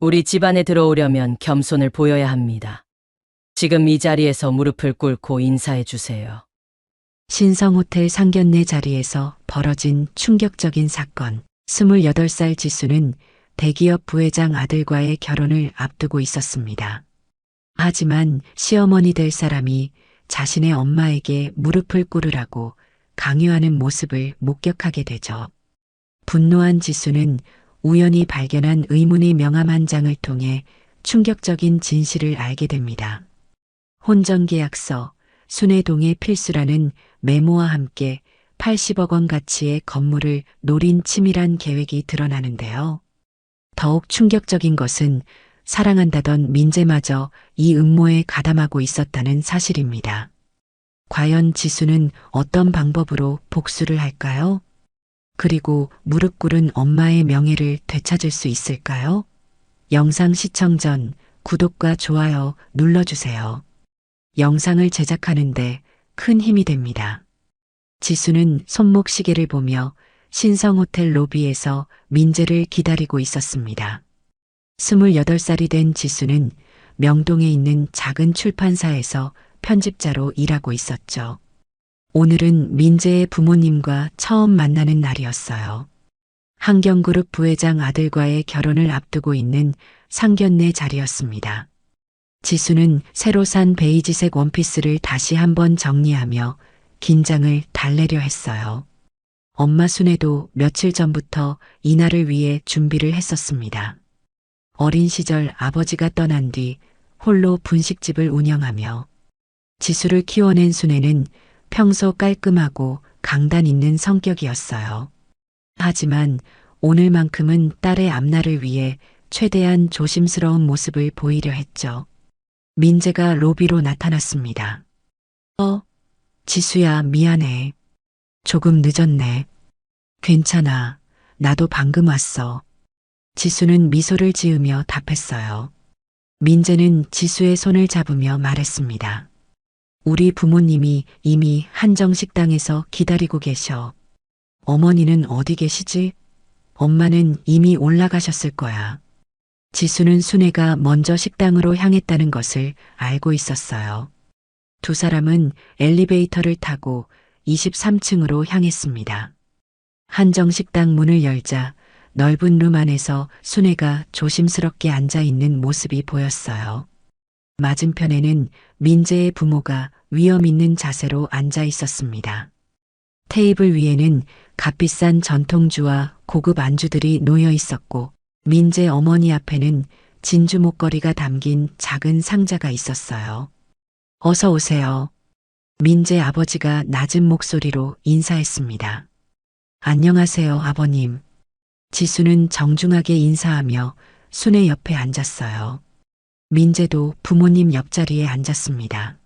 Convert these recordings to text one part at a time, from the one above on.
우리 집안에 들어오려면 겸손을 보여야 합니다. 지금 이 자리에서 무릎을 꿇고 인사해 주세요. 신성호텔 상견례 자리에서 벌어진 충격적인 사건. 28살 지수는 대기업 부회장 아들과의 결혼을 앞두고 있었습니다. 하지만 시어머니 될 사람이 자신의 엄마에게 무릎을 꿇으라고 강요하는 모습을 목격하게 되죠. 분노한 지수는 우연히 발견한 의문의 명함 한 장을 통해 충격적인 진실을 알게 됩니다. 혼전계약서, 순회동의 필수라는 메모와 함께 80억 원 가치의 건물을 노린 치밀한 계획이 드러나는데요. 더욱 충격적인 것은 사랑한다던 민재마저 이 음모에 가담하고 있었다는 사실입니다. 과연 지수는 어떤 방법으로 복수를 할까요? 그리고 무릎 꿇은 엄마의 명예를 되찾을 수 있을까요? 영상 시청 전 구독과 좋아요 눌러주세요. 영상을 제작하는데 큰 힘이 됩니다. 지수는 손목 시계를 보며 신성호텔 로비에서 민재를 기다리고 있었습니다. 28살이 된 지수는 명동에 있는 작은 출판사에서 편집자로 일하고 있었죠. 오늘은 민재의 부모님과 처음 만나는 날이었어요. 한경그룹 부회장 아들과의 결혼을 앞두고 있는 상견례 자리였습니다. 지수는 새로 산 베이지색 원피스를 다시 한번 정리하며 긴장을 달래려 했어요. 엄마 순애도 며칠 전부터 이날을 위해 준비를 했었습니다. 어린 시절 아버지가 떠난 뒤 홀로 분식집을 운영하며 지수를 키워낸 순애는 평소 깔끔하고 강단 있는 성격이었어요. 하지만 오늘만큼은 딸의 앞날을 위해 최대한 조심스러운 모습을 보이려 했죠. 민재가 로비로 나타났습니다. 지수야, 미안해. 조금 늦었네. 괜찮아. 나도 방금 왔어. 지수는 미소를 지으며 답했어요. 민재는 지수의 손을 잡으며 말했습니다. 우리 부모님이 이미 한정식당에서 기다리고 계셔. 어머니는 어디 계시지? 엄마는 이미 올라가셨을 거야. 지수는 순애가 먼저 식당으로 향했다는 것을 알고 있었어요. 두 사람은 엘리베이터를 타고 23층으로 향했습니다. 한정식당 문을 열자 넓은 룸 안에서 순애가 조심스럽게 앉아 있는 모습이 보였어요. 맞은편에는 민재의 부모가 위험 있는 자세로 앉아 있었습니다. 테이블 위에는 값비싼 전통주와 고급 안주들이 놓여 있었고 민재 어머니 앞에는 진주 목걸이가 담긴 작은 상자가 있었어요. 어서 오세요. 민재 아버지가 낮은 목소리로 인사했습니다. 안녕하세요, 아버님. 지수는 정중하게 인사하며 순애 옆에 앉았어요. 민재도 부모님 옆자리에 앉았습니다.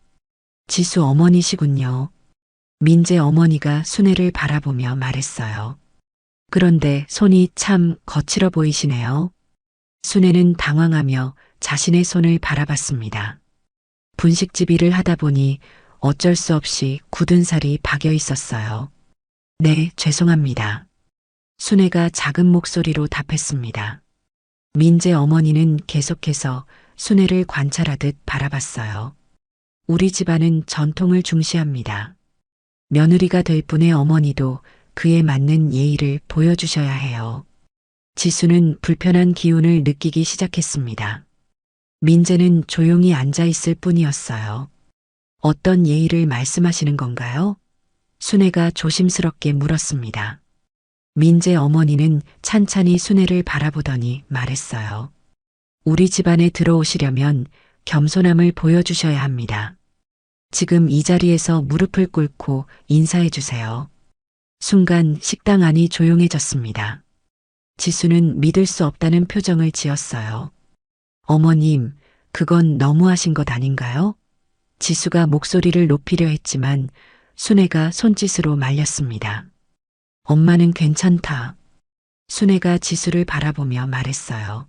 지수 어머니시군요. 민재 어머니가 순애를 바라보며 말했어요. 그런데 손이 참 거칠어 보이시네요. 순애는 당황하며 자신의 손을 바라봤습니다. 분식집 일을 하다 보니 어쩔 수 없이 굳은 살이 박여 있었어요. 네, 죄송합니다. 순애가 작은 목소리로 답했습니다. 민재 어머니는 계속해서 순애를 관찰하듯 바라봤어요. 우리 집안은 전통을 중시합니다. 며느리가 될 분의 어머니도 그에 맞는 예의를 보여주셔야 해요. 지수는 불편한 기운을 느끼기 시작했습니다. 민재는 조용히 앉아 있을 뿐이었어요. 어떤 예의를 말씀하시는 건가요? 순애가 조심스럽게 물었습니다. 민재 어머니는 찬찬히 순애를 바라보더니 말했어요. 우리 집안에 들어오시려면 겸손함을 보여주셔야 합니다. 지금 이 자리에서 무릎을 꿇고 인사해 주세요. 순간 식당 안이 조용해졌습니다. 지수는 믿을 수 없다는 표정을 지었어요. 어머님, 그건 너무하신 것 아닌가요? 지수가 목소리를 높이려 했지만 순애가 손짓으로 말렸습니다. 엄마는 괜찮다. 순애가 지수를 바라보며 말했어요.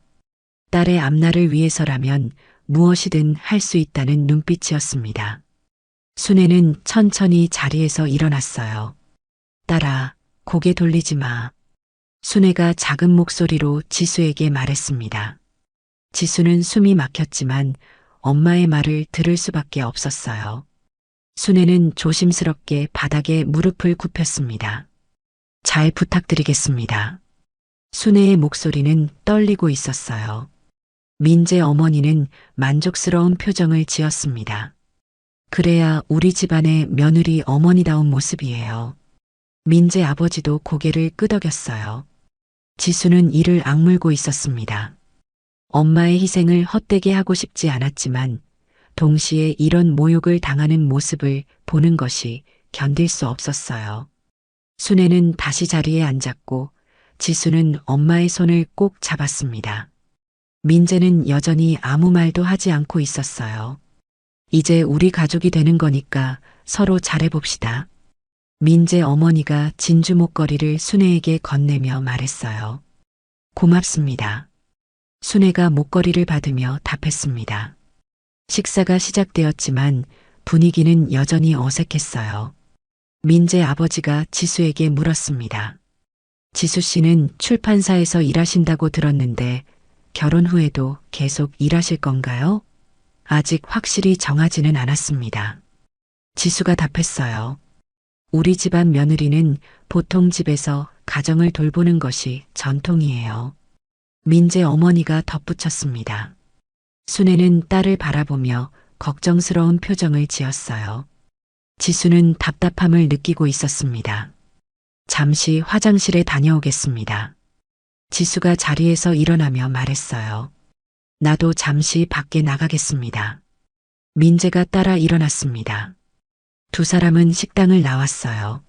딸의 앞날을 위해서라면 무엇이든 할 수 있다는 눈빛이었습니다. 순애는 천천히 자리에서 일어났어요. 딸아, 고개 돌리지 마. 순애가 작은 목소리로 지수에게 말했습니다. 지수는 숨이 막혔지만 엄마의 말을 들을 수밖에 없었어요. 순애는 조심스럽게 바닥에 무릎을 굽혔습니다. 잘 부탁드리겠습니다. 순애의 목소리는 떨리고 있었어요. 민재 어머니는 만족스러운 표정을 지었습니다. 그래야 우리 집안의 며느리 어머니다운 모습이에요. 민재 아버지도 고개를 끄덕였어요. 지수는 이를 악물고 있었습니다. 엄마의 희생을 헛되게 하고 싶지 않았지만 동시에 이런 모욕을 당하는 모습을 보는 것이 견딜 수 없었어요. 순애는 다시 자리에 앉았고 지수는 엄마의 손을 꼭 잡았습니다. 민재는 여전히 아무 말도 하지 않고 있었어요. 이제 우리 가족이 되는 거니까 서로 잘해봅시다. 민재 어머니가 진주 목걸이를 순애에게 건네며 말했어요. 고맙습니다. 순애가 목걸이를 받으며 답했습니다. 식사가 시작되었지만 분위기는 여전히 어색했어요. 민재 아버지가 지수에게 물었습니다. 지수 씨는 출판사에서 일하신다고 들었는데 결혼 후에도 계속 일하실 건가요? 아직 확실히 정하지는 않았습니다. 지수가 답했어요. 우리 집안 며느리는 보통 집에서 가정을 돌보는 것이 전통이에요. 민재 어머니가 덧붙였습니다. 순애는 딸을 바라보며 걱정스러운 표정을 지었어요. 지수는 답답함을 느끼고 있었습니다. 잠시 화장실에 다녀오겠습니다. 지수가 자리에서 일어나며 말했어요. 나도 잠시 밖에 나가겠습니다. 민재가 따라 일어났습니다. 두 사람은 식당을 나왔어요.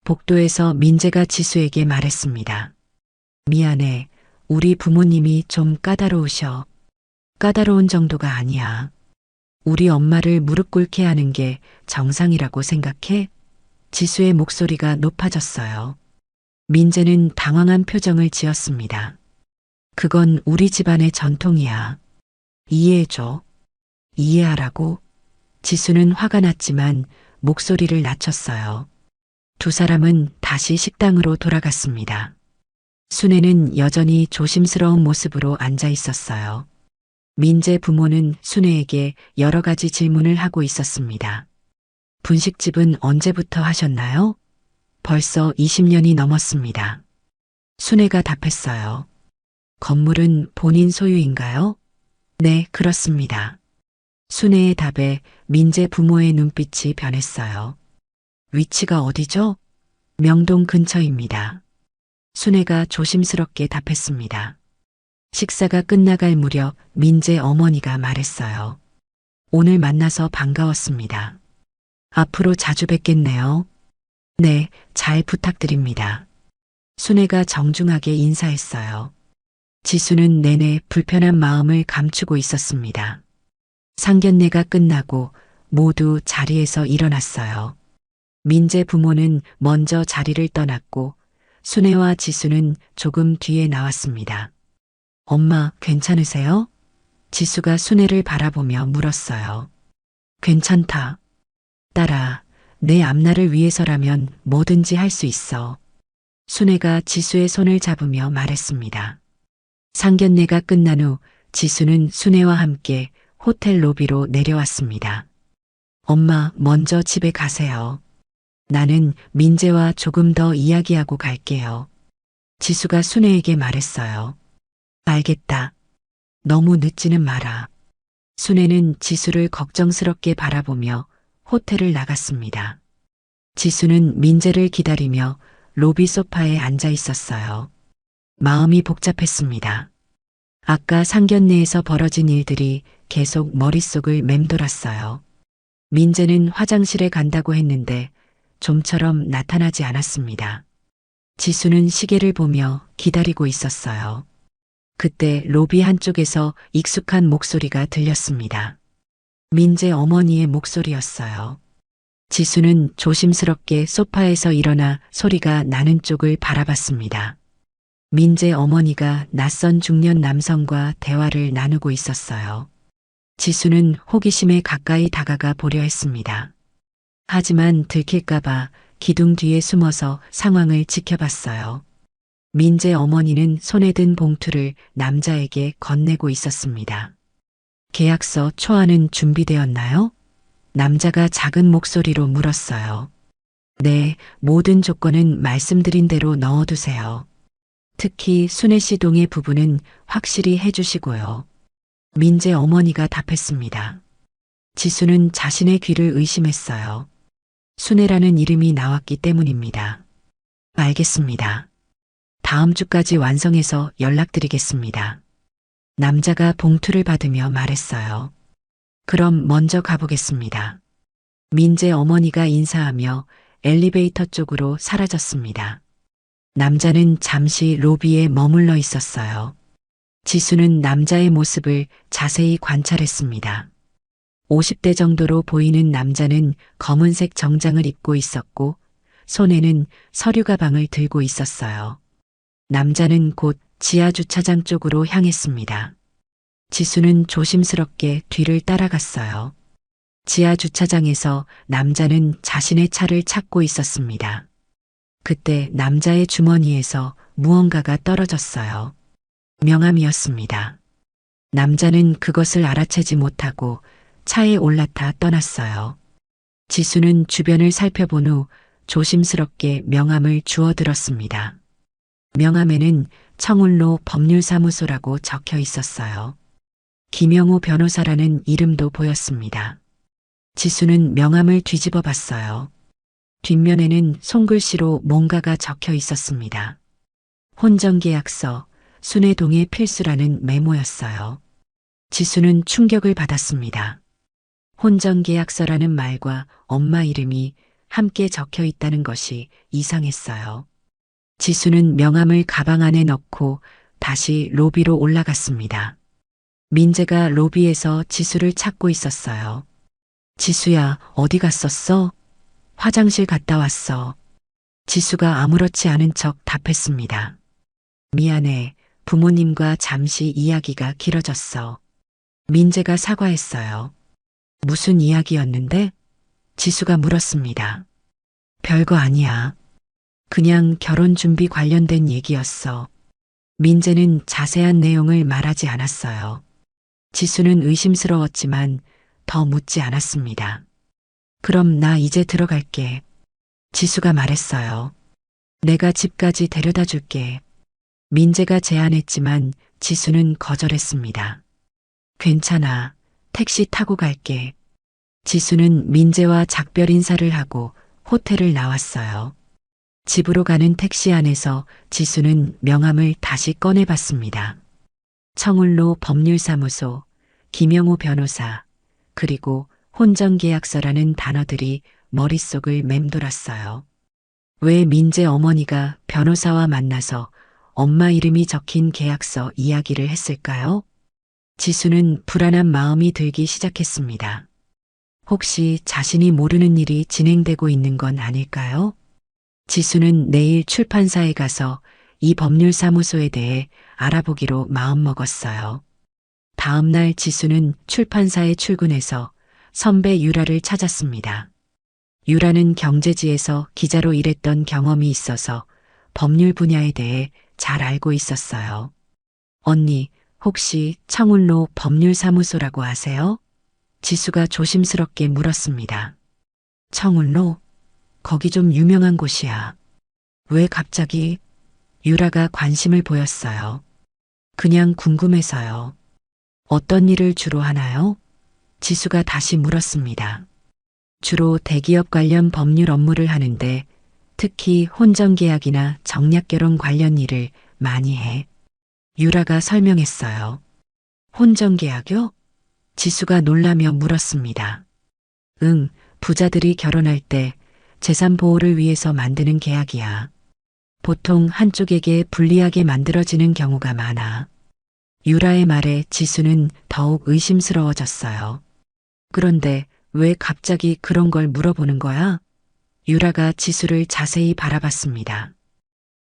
복도에서 민재가 지수에게 말했습니다. 미안해. 우리 부모님이 좀 까다로우셔. 까다로운 정도가 아니야. 우리 엄마를 무릎 꿇게 하는 게 정상이라고 생각해? 지수의 목소리가 높아졌어요. 민재는 당황한 표정을 지었습니다. 그건 우리 집안의 전통이야. 이해해줘. 이해하라고? 지수는 화가 났지만 목소리를 낮췄어요. 두 사람은 다시 식당으로 돌아갔습니다. 순애는 여전히 조심스러운 모습으로 앉아 있었어요. 민재 부모는 순애에게 여러 가지 질문을 하고 있었습니다. 분식집은 언제부터 하셨나요? 벌써 20년이 넘었습니다. 순애가 답했어요. 건물은 본인 소유인가요? 네, 그렇습니다. 순애의 답에 민재 부모의 눈빛이 변했어요. 위치가 어디죠? 명동 근처입니다. 순애가 조심스럽게 답했습니다. 식사가 끝나갈 무렵 민재 어머니가 말했어요. 오늘 만나서 반가웠습니다. 앞으로 자주 뵙겠네요. 네, 잘 부탁드립니다. 순애가 정중하게 인사했어요. 지수는 내내 불편한 마음을 감추고 있었습니다. 상견례가 끝나고 모두 자리에서 일어났어요. 민재 부모는 먼저 자리를 떠났고 순애와 지수는 조금 뒤에 나왔습니다. 엄마, 괜찮으세요? 지수가 순애를 바라보며 물었어요. 괜찮다. 딸아, 내 앞날을 위해서라면 뭐든지 할 수 있어. 순애가 지수의 손을 잡으며 말했습니다. 상견례가 끝난 후 지수는 순애와 함께 호텔 로비로 내려왔습니다. 엄마, 먼저 집에 가세요. 나는 민재와 조금 더 이야기하고 갈게요. 지수가 순애에게 말했어요. 알겠다. 너무 늦지는 마라. 순애는 지수를 걱정스럽게 바라보며 호텔을 나갔습니다. 지수는 민재를 기다리며 로비 소파에 앉아 있었어요. 마음이 복잡했습니다. 아까 상견례에서 벌어진 일들이 계속 머릿속을 맴돌았어요. 민재는 화장실에 간다고 했는데 좀처럼 나타나지 않았습니다. 지수는 시계를 보며 기다리고 있었어요. 그때 로비 한쪽에서 익숙한 목소리가 들렸습니다. 민재 어머니의 목소리였어요. 지수는 조심스럽게 소파에서 일어나 소리가 나는 쪽을 바라봤습니다. 민재 어머니가 낯선 중년 남성과 대화를 나누고 있었어요. 지수는 호기심에 가까이 다가가 보려 했습니다. 하지만 들킬까봐 기둥 뒤에 숨어서 상황을 지켜봤어요. 민재 어머니는 손에 든 봉투를 남자에게 건네고 있었습니다. 계약서 초안은 준비되었나요? 남자가 작은 목소리로 물었어요. 네, 모든 조건은 말씀드린 대로 넣어두세요. 특히 순애 씨 동의 부분은 확실히 해주시고요. 민재 어머니가 답했습니다. 지수는 자신의 귀를 의심했어요. 순애라는 이름이 나왔기 때문입니다. 알겠습니다. 다음 주까지 완성해서 연락드리겠습니다. 남자가 봉투를 받으며 말했어요. 그럼 먼저 가보겠습니다. 민재 어머니가 인사하며 엘리베이터 쪽으로 사라졌습니다. 남자는 잠시 로비에 머물러 있었어요. 지수는 남자의 모습을 자세히 관찰했습니다. 50대 정도로 보이는 남자는 검은색 정장을 입고 있었고 손에는 서류 가방을 들고 있었어요. 남자는 곧 지하 주차장 쪽으로 향했습니다. 지수는 조심스럽게 뒤를 따라갔어요. 지하 주차장에서 남자는 자신의 차를 찾고 있었습니다. 그때 남자의 주머니에서 무언가가 떨어졌어요. 명함이었습니다. 남자는 그것을 알아채지 못하고 차에 올라타 떠났어요. 지수는 주변을 살펴본 후 조심스럽게 명함을 주워들었습니다. 명함에는 청울로 법률사무소라고 적혀 있었어요. 김영우 변호사라는 이름도 보였습니다. 지수는 명함을 뒤집어 봤어요. 뒷면에는 손글씨로 뭔가가 적혀 있었습니다. 혼전계약서, 순애동의 필수라는 메모였어요. 지수는 충격을 받았습니다. 혼전계약서라는 말과 엄마 이름이 함께 적혀 있다는 것이 이상했어요. 지수는 명함을 가방 안에 넣고 다시 로비로 올라갔습니다. 민재가 로비에서 지수를 찾고 있었어요. 지수야, 어디 갔었어? 화장실 갔다 왔어. 지수가 아무렇지 않은 척 답했습니다. 미안해. 부모님과 잠시 이야기가 길어졌어. 민재가 사과했어요. 무슨 이야기였는데? 지수가 물었습니다. 별거 아니야. 그냥 결혼 준비 관련된 얘기였어. 민재는 자세한 내용을 말하지 않았어요. 지수는 의심스러웠지만 더 묻지 않았습니다. 그럼 나 이제 들어갈게. 지수가 말했어요. 내가 집까지 데려다 줄게. 민재가 제안했지만 지수는 거절했습니다. 괜찮아. 택시 타고 갈게. 지수는 민재와 작별 인사를 하고 호텔을 나왔어요. 집으로 가는 택시 안에서 지수는 명함을 다시 꺼내봤습니다. 청울로 법률사무소, 김영우 변호사, 그리고 혼전계약서라는 단어들이 머릿속을 맴돌았어요. 왜 민재 어머니가 변호사와 만나서 엄마 이름이 적힌 계약서 이야기를 했을까요? 지수는 불안한 마음이 들기 시작했습니다. 혹시 자신이 모르는 일이 진행되고 있는 건 아닐까요? 지수는 내일 출판사에 가서 이 법률사무소에 대해 알아보기로 마음먹었어요. 다음 날 지수는 출판사에 출근해서 선배 유라를 찾았습니다. 유라는 경제지에서 기자로 일했던 경험이 있어서 법률 분야에 대해 잘 알고 있었어요. 언니, 혹시 청울로 법률사무소라고 아세요? 지수가 조심스럽게 물었습니다. 청울로? 거기 좀 유명한 곳이야. 왜 갑자기? 유라가 관심을 보였어요. 그냥 궁금해서요. 어떤 일을 주로 하나요? 지수가 다시 물었습니다. 주로 대기업 관련 법률 업무를 하는데 특히 혼전계약이나 정략결혼 관련 일을 많이 해. 유라가 설명했어요. 혼전계약요? 지수가 놀라며 물었습니다. 응, 부자들이 결혼할 때 재산 보호를 위해서 만드는 계약이야. 보통 한쪽에게 불리하게 만들어지는 경우가 많아. 유라의 말에 지수는 더욱 의심스러워졌어요. 그런데 왜 갑자기 그런 걸 물어보는 거야? 유라가 지수를 자세히 바라봤습니다.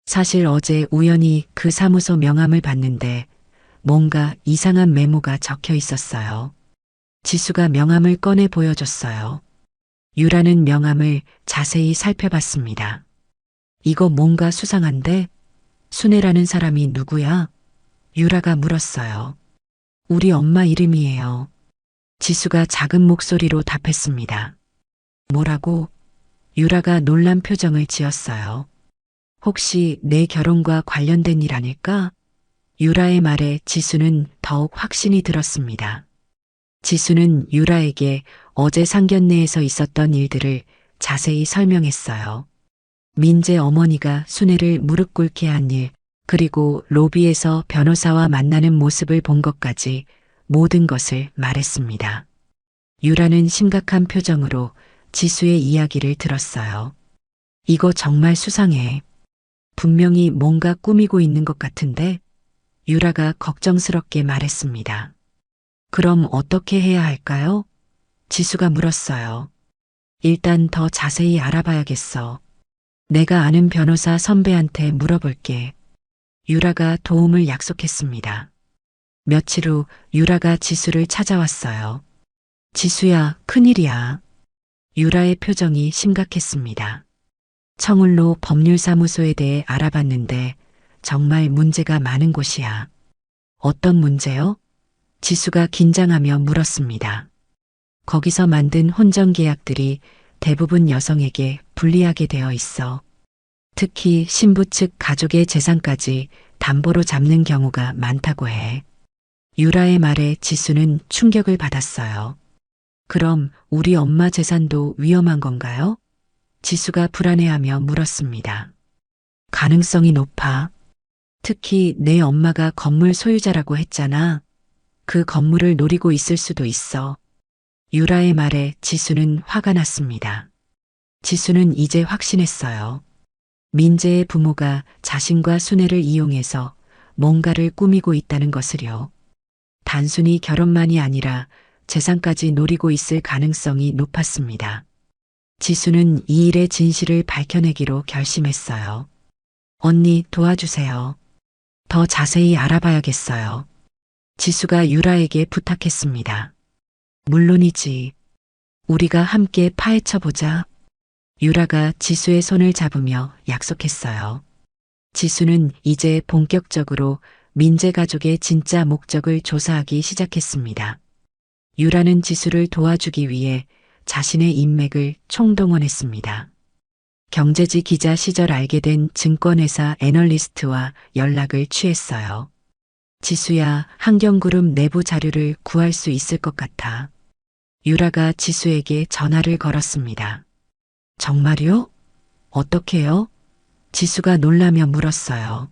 사실 어제 우연히 그 사무소 명함을 봤는데 뭔가 이상한 메모가 적혀 있었어요. 지수가 명함을 꺼내 보여줬어요. 유라는 명함을 자세히 살펴봤습니다. 이거 뭔가 수상한데? 순애라는 사람이 누구야? 유라가 물었어요. 우리 엄마 이름이에요. 지수가 작은 목소리로 답했습니다. 뭐라고? 유라가 놀란 표정을 지었어요. 혹시 내 결혼과 관련된 일 아닐까? 유라의 말에 지수는 더욱 확신이 들었습니다. 지수는 유라에게 어제 상견례에서 있었던 일들을 자세히 설명했어요. 민재 어머니가 순애를 무릎 꿇게 한 일, 그리고 로비에서 변호사와 만나는 모습을 본 것까지 모든 것을 말했습니다. 유라는 심각한 표정으로 지수의 이야기를 들었어요. 이거 정말 수상해. 분명히 뭔가 꾸미고 있는 것 같은데? 유라가 걱정스럽게 말했습니다. 그럼 어떻게 해야 할까요? 지수가 물었어요. 일단 더 자세히 알아봐야겠어. 내가 아는 변호사 선배한테 물어볼게. 유라가 도움을 약속했습니다. 며칠 후 유라가 지수를 찾아왔어요. 지수야, 큰일이야. 유라의 표정이 심각했습니다. 청울로 법률사무소에 대해 알아봤는데 정말 문제가 많은 곳이야. 어떤 문제요? 지수가 긴장하며 물었습니다. 거기서 만든 혼전 계약들이 대부분 여성에게 불리하게 되어 있어. 특히 신부 측 가족의 재산까지 담보로 잡는 경우가 많다고 해. 유라의 말에 지수는 충격을 받았어요. 그럼 우리 엄마 재산도 위험한 건가요? 지수가 불안해하며 물었습니다. 가능성이 높아. 특히 내 엄마가 건물 소유자라고 했잖아. 그 건물을 노리고 있을 수도 있어. 유라의 말에 지수는 화가 났습니다. 지수는 이제 확신했어요. 민재의 부모가 자신과 순애를 이용해서 뭔가를 꾸미고 있다는 것을요. 단순히 결혼만이 아니라 재산까지 노리고 있을 가능성이 높았습니다. 지수는 이 일의 진실을 밝혀내기로 결심했어요. 언니, 도와주세요. 더 자세히 알아봐야겠어요. 지수가 유라에게 부탁했습니다. 물론이지. 우리가 함께 파헤쳐보자. 유라가 지수의 손을 잡으며 약속했어요. 지수는 이제 본격적으로 민재 가족의 진짜 목적을 조사하기 시작했습니다. 유라는 지수를 도와주기 위해 자신의 인맥을 총동원했습니다. 경제지 기자 시절 알게 된 증권회사 애널리스트와 연락을 취했어요. 지수야, 한경그룹 내부 자료를 구할 수 있을 것 같아. 유라가 지수에게 전화를 걸었습니다. 정말요? 어떻게요? 지수가 놀라며 물었어요.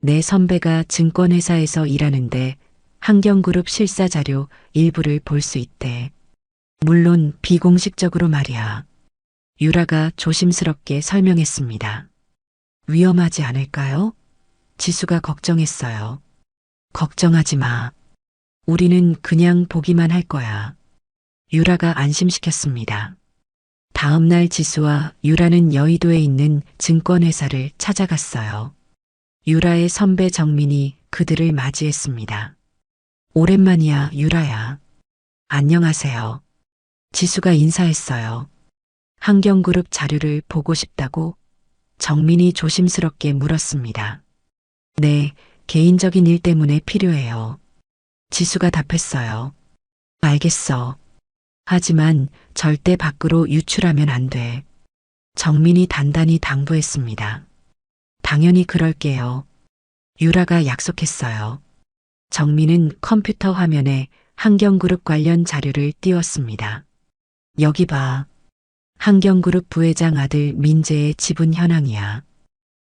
내 선배가 증권회사에서 일하는데 한경그룹 실사 자료 일부를 볼 수 있대. 물론 비공식적으로 말이야. 유라가 조심스럽게 설명했습니다. 위험하지 않을까요? 지수가 걱정했어요. 걱정하지 마. 우리는 그냥 보기만 할 거야. 유라가 안심시켰습니다. 다음 날 지수와 유라는 여의도에 있는 증권회사를 찾아갔어요. 유라의 선배 정민이 그들을 맞이했습니다. 오랜만이야, 유라야. 안녕하세요. 지수가 인사했어요. 한경그룹 자료를 보고 싶다고 정민이 조심스럽게 물었습니다. 네, 개인적인 일 때문에 필요해요. 지수가 답했어요. 알겠어. 하지만 절대 밖으로 유출하면 안 돼. 정민이 단단히 당부했습니다. 당연히 그럴게요. 유라가 약속했어요. 정민은 컴퓨터 화면에 한경그룹 관련 자료를 띄웠습니다. 여기 봐. 한경그룹 부회장 아들 민재의 지분 현황이야.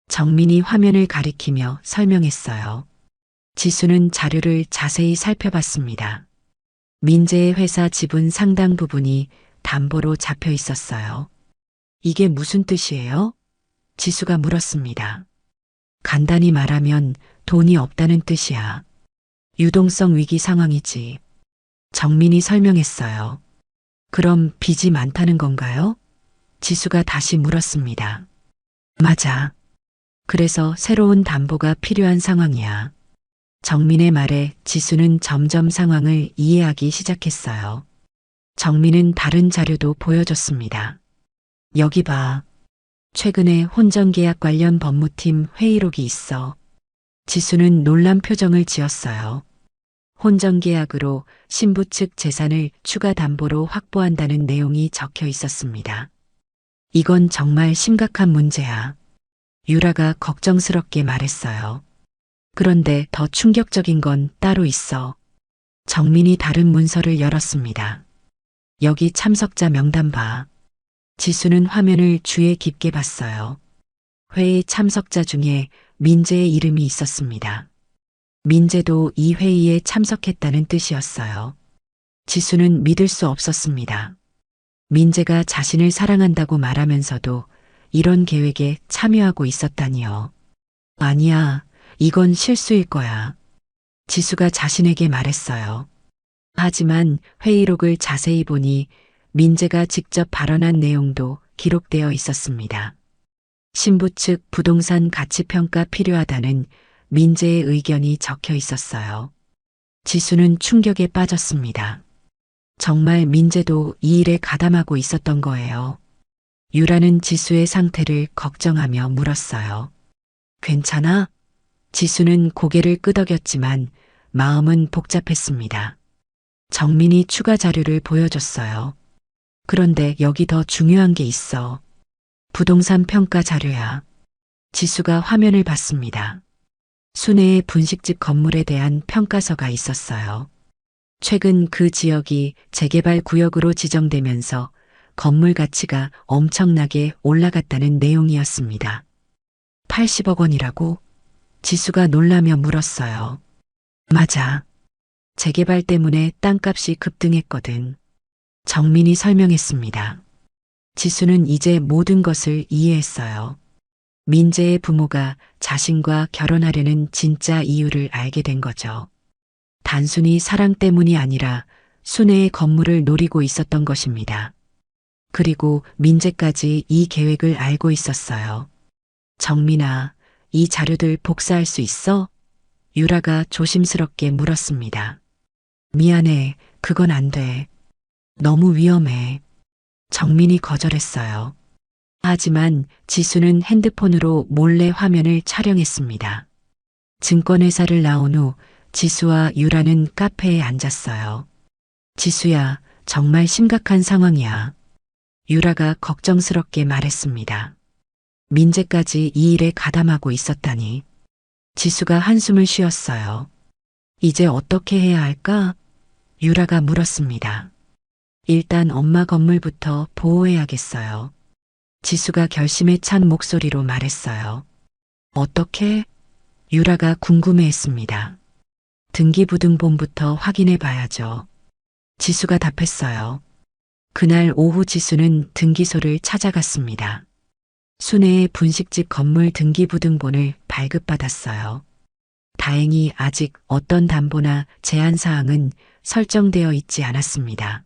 정민이 화면을 가리키며 설명했어요. 지수는 자료를 자세히 살펴봤습니다. 민재의 회사 지분 상당 부분이 담보로 잡혀 있었어요. 이게 무슨 뜻이에요? 지수가 물었습니다. 간단히 말하면 돈이 없다는 뜻이야. 유동성 위기 상황이지. 정민이 설명했어요. 그럼 빚이 많다는 건가요? 지수가 다시 물었습니다. 맞아. 그래서 새로운 담보가 필요한 상황이야. 정민의 말에 지수는 점점 상황을 이해하기 시작했어요. 정민은 다른 자료도 보여줬습니다. 여기 봐. 최근에 혼전계약 관련 법무팀 회의록이 있어. 지수는 놀란 표정을 지었어요. 혼전계약으로 신부 측 재산을 추가 담보로 확보한다는 내용이 적혀 있었습니다. 이건 정말 심각한 문제야. 유라가 걱정스럽게 말했어요. 그런데 더 충격적인 건 따로 있어. 정민이 다른 문서를 열었습니다. 여기 참석자 명단 봐. 지수는 화면을 주의 깊게 봤어요. 회의 참석자 중에 민재의 이름이 있었습니다. 민재도 이 회의에 참석했다는 뜻이었어요. 지수는 믿을 수 없었습니다. 민재가 자신을 사랑한다고 말하면서도 이런 계획에 참여하고 있었다니요. 아니야, 이건 실수일 거야. 지수가 자신에게 말했어요. 하지만 회의록을 자세히 보니 민재가 직접 발언한 내용도 기록되어 있었습니다. 신부 측 부동산 가치평가 필요하다는 민재의 의견이 적혀 있었어요. 지수는 충격에 빠졌습니다. 정말 민재도 이 일에 가담하고 있었던 거예요. 유라는 지수의 상태를 걱정하며 물었어요. 괜찮아? 지수는 고개를 끄덕였지만 마음은 복잡했습니다. 정민이 추가 자료를 보여줬어요. 그런데 여기 더 중요한 게 있어. 부동산 평가 자료야. 지수가 화면을 봤습니다. 순회의 분식집 건물에 대한 평가서가 있었어요. 최근 그 지역이 재개발 구역으로 지정되면서 건물 가치가 엄청나게 올라갔다는 내용이었습니다. 80억 원이라고? 지수가 놀라며 물었어요. 맞아. 재개발 때문에 땅값이 급등했거든. 정민이 설명했습니다. 지수는 이제 모든 것을 이해했어요. 민재의 부모가 자신과 결혼하려는 진짜 이유를 알게 된 거죠. 단순히 사랑 때문이 아니라 순애의 건물을 노리고 있었던 것입니다. 그리고 민재까지 이 계획을 알고 있었어요. 정민아, 이 자료들 복사할 수 있어? 유라가 조심스럽게 물었습니다. 미안해, 그건 안 돼. 너무 위험해. 정민이 거절했어요. 하지만 지수는 핸드폰으로 몰래 화면을 촬영했습니다. 증권회사를 나온 후 지수와 유라는 카페에 앉았어요. 지수야, 정말 심각한 상황이야. 유라가 걱정스럽게 말했습니다. 민재까지 이 일에 가담하고 있었다니. 지수가 한숨을 쉬었어요. 이제 어떻게 해야 할까? 유라가 물었습니다. 일단 엄마 건물부터 보호해야겠어요. 지수가 결심에 찬 목소리로 말했어요. 어떻게? 유라가 궁금해했습니다. 등기부등본부터 확인해 봐야죠. 지수가 답했어요. 그날 오후 지수는 등기소를 찾아갔습니다. 순애의 분식집 건물 등기부등본을 발급받았어요. 다행히 아직 어떤 담보나 제한 사항은 설정되어 있지 않았습니다.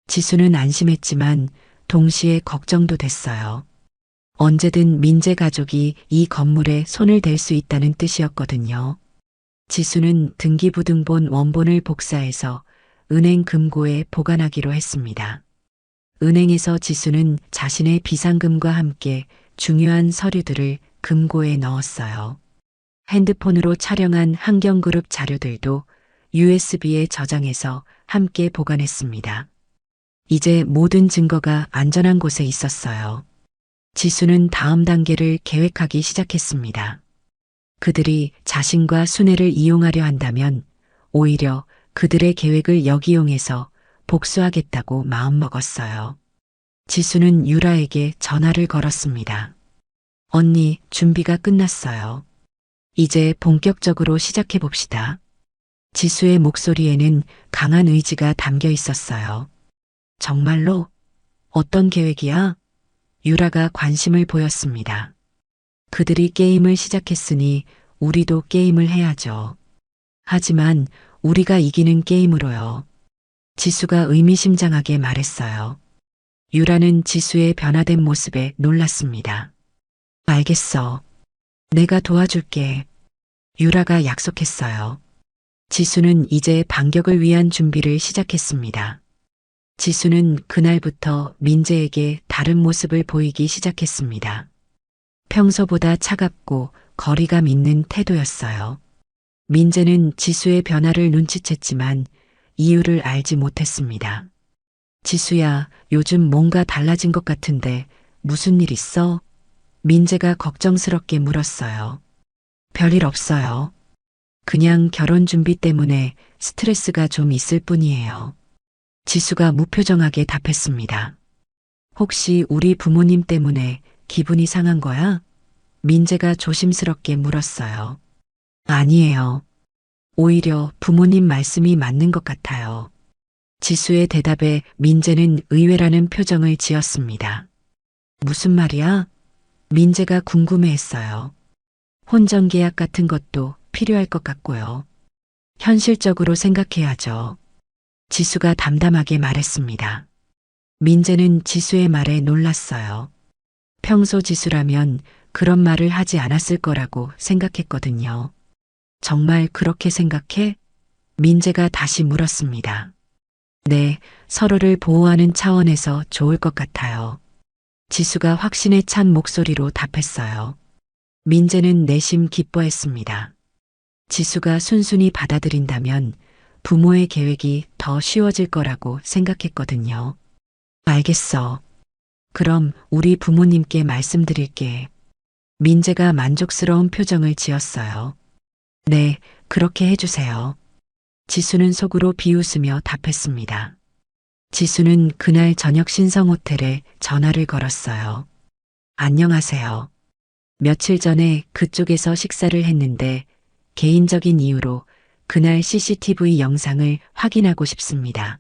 지수는 안심했지만 동시에 걱정도 됐어요. 언제든 민재 가족이 이 건물에 손을 댈 수 있다는 뜻이었거든요. 지수는 등기부등본 원본을 복사해서 은행 금고에 보관하기로 했습니다. 은행에서 지수는 자신의 비상금과 함께 중요한 서류들을 금고에 넣었어요. 핸드폰으로 촬영한 한경그룹 자료들도 USB에 저장해서 함께 보관했습니다. 이제 모든 증거가 안전한 곳에 있었어요. 지수는 다음 단계를 계획하기 시작했습니다. 그들이 자신과 순애를 이용하려 한다면 오히려 그들의 계획을 역이용해서 복수하겠다고 마음먹었어요. 지수는 유라에게 전화를 걸었습니다. 언니, 준비가 끝났어요. 이제 본격적으로 시작해봅시다. 지수의 목소리에는 강한 의지가 담겨 있었어요. 정말로? 어떤 계획이야? 유라가 관심을 보였습니다. 그들이 게임을 시작했으니 우리도 게임을 해야죠. 하지만 우리가 이기는 게임으로요. 지수가 의미심장하게 말했어요. 유라는 지수의 변화된 모습에 놀랐습니다. 알겠어. 내가 도와줄게. 유라가 약속했어요. 지수는 이제 반격을 위한 준비를 시작했습니다. 지수는 그날부터 민재에게 다른 모습을 보이기 시작했습니다. 평소보다 차갑고 거리감 있는 태도였어요. 민재는 지수의 변화를 눈치챘지만 이유를 알지 못했습니다. 지수야, 요즘 뭔가 달라진 것 같은데 무슨 일 있어? 민재가 걱정스럽게 물었어요. 별일 없어요. 그냥 결혼 준비 때문에 스트레스가 좀 있을 뿐이에요. 지수가 무표정하게 답했습니다. 혹시 우리 부모님 때문에 기분이 상한 거야? 민재가 조심스럽게 물었어요. 아니에요. 오히려 부모님 말씀이 맞는 것 같아요. 지수의 대답에 민재는 의외라는 표정을 지었습니다. 무슨 말이야? 민재가 궁금해했어요. 혼전계약 같은 것도 필요할 것 같고요. 현실적으로 생각해야죠. 지수가 담담하게 말했습니다. 민재는 지수의 말에 놀랐어요. 평소 지수라면 그런 말을 하지 않았을 거라고 생각했거든요. 정말 그렇게 생각해? 민재가 다시 물었습니다. 네, 서로를 보호하는 차원에서 좋을 것 같아요. 지수가 확신에 찬 목소리로 답했어요. 민재는 내심 기뻐했습니다. 지수가 순순히 받아들인다면 부모의 계획이 더 쉬워질 거라고 생각했거든요. 알겠어. 그럼 우리 부모님께 말씀드릴게. 민재가 만족스러운 표정을 지었어요. 네, 그렇게 해주세요. 지수는 속으로 비웃으며 답했습니다. 지수는 그날 저녁 신성호텔에 전화를 걸었어요. 안녕하세요. 며칠 전에 그쪽에서 식사를 했는데 개인적인 이유로 그날 CCTV 영상을 확인하고 싶습니다.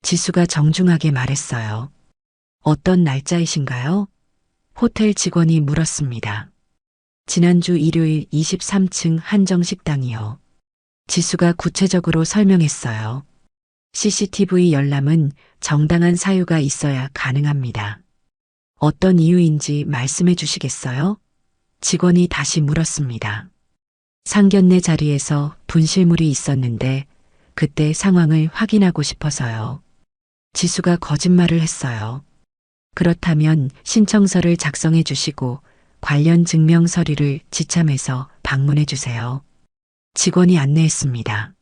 지수가 정중하게 말했어요. 어떤 날짜이신가요? 호텔 직원이 물었습니다. 지난주 일요일 23층 한정식당이요. 지수가 구체적으로 설명했어요. CCTV 열람은 정당한 사유가 있어야 가능합니다. 어떤 이유인지 말씀해 주시겠어요? 직원이 다시 물었습니다. 상견례 자리에서 분실물이 있었는데 그때 상황을 확인하고 싶어서요. 지수가 거짓말을 했어요. 그렇다면 신청서를 작성해 주시고 관련 증명 서류를 지참해서 방문해 주세요. 직원이 안내했습니다.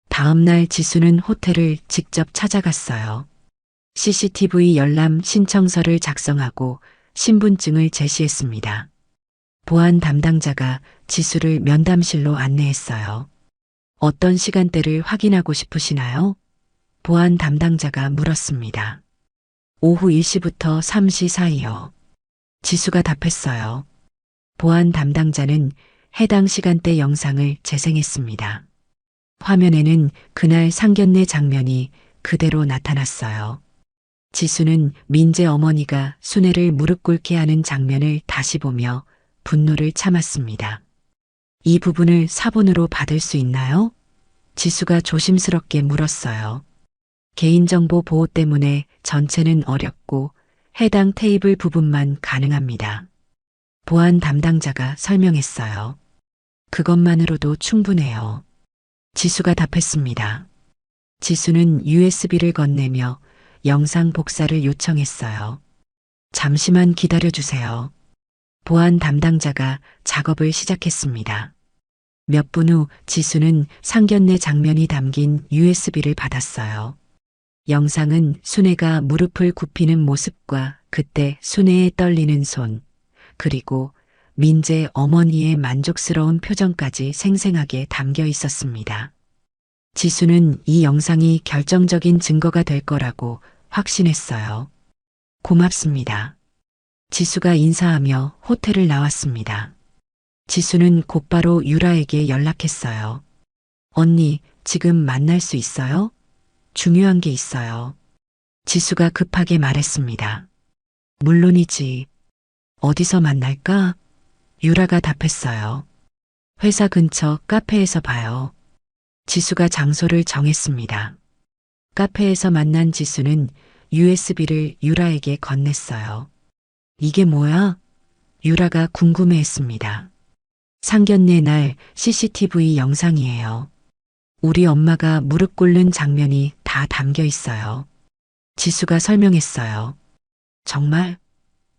다음 날 지수는 호텔을 직접 찾아갔어요. CCTV 열람 신청서를 작성하고 신분증을 제시했습니다. 보안 담당자가 지수를 면담실로 안내했어요. 어떤 시간대를 확인하고 싶으시나요? 보안 담당자가 물었습니다. 오후 1시부터 3시 사이요. 지수가 답했어요. 보안 담당자는 해당 시간대 영상을 재생했습니다. 화면에는 그날 상견례 장면이 그대로 나타났어요. 지수는 민재 어머니가 순애를 무릎 꿇게 하는 장면을 다시 보며 분노를 참았습니다. 이 부분을 사본으로 받을 수 있나요? 지수가 조심스럽게 물었어요. 개인정보 보호 때문에 전체는 어렵고 해당 테이블 부분만 가능합니다. 보안 담당자가 설명했어요. 그것만으로도 충분해요. 지수가 답했습니다. 지수는 USB를 건네며 영상 복사를 요청했어요. 잠시만 기다려주세요. 보안 담당자가 작업을 시작했습니다. 몇 분 후 지수는 상견례 장면이 담긴 USB를 받았어요. 영상은 순애가 무릎을 굽히는 모습과 그때 순애의 떨리는 손, 그리고 민재 어머니의 만족스러운 표정까지 생생하게 담겨 있었습니다. 지수는 이 영상이 결정적인 증거가 될 거라고 확신했어요. 고맙습니다. 지수가 인사하며 호텔을 나왔습니다. 지수는 곧바로 유라에게 연락했어요. 언니, 지금 만날 수 있어요? 중요한 게 있어요. 지수가 급하게 말했습니다. 물론이지. 어디서 만날까? 유라가 답했어요. 회사 근처 카페에서 봐요. 지수가 장소를 정했습니다. 카페에서 만난 지수는 USB를 유라에게 건넸어요. 이게 뭐야? 유라가 궁금해했습니다. 상견례 날 CCTV 영상이에요. 우리 엄마가 무릎 꿇는 장면이 다 담겨 있어요. 지수가 설명했어요. 정말?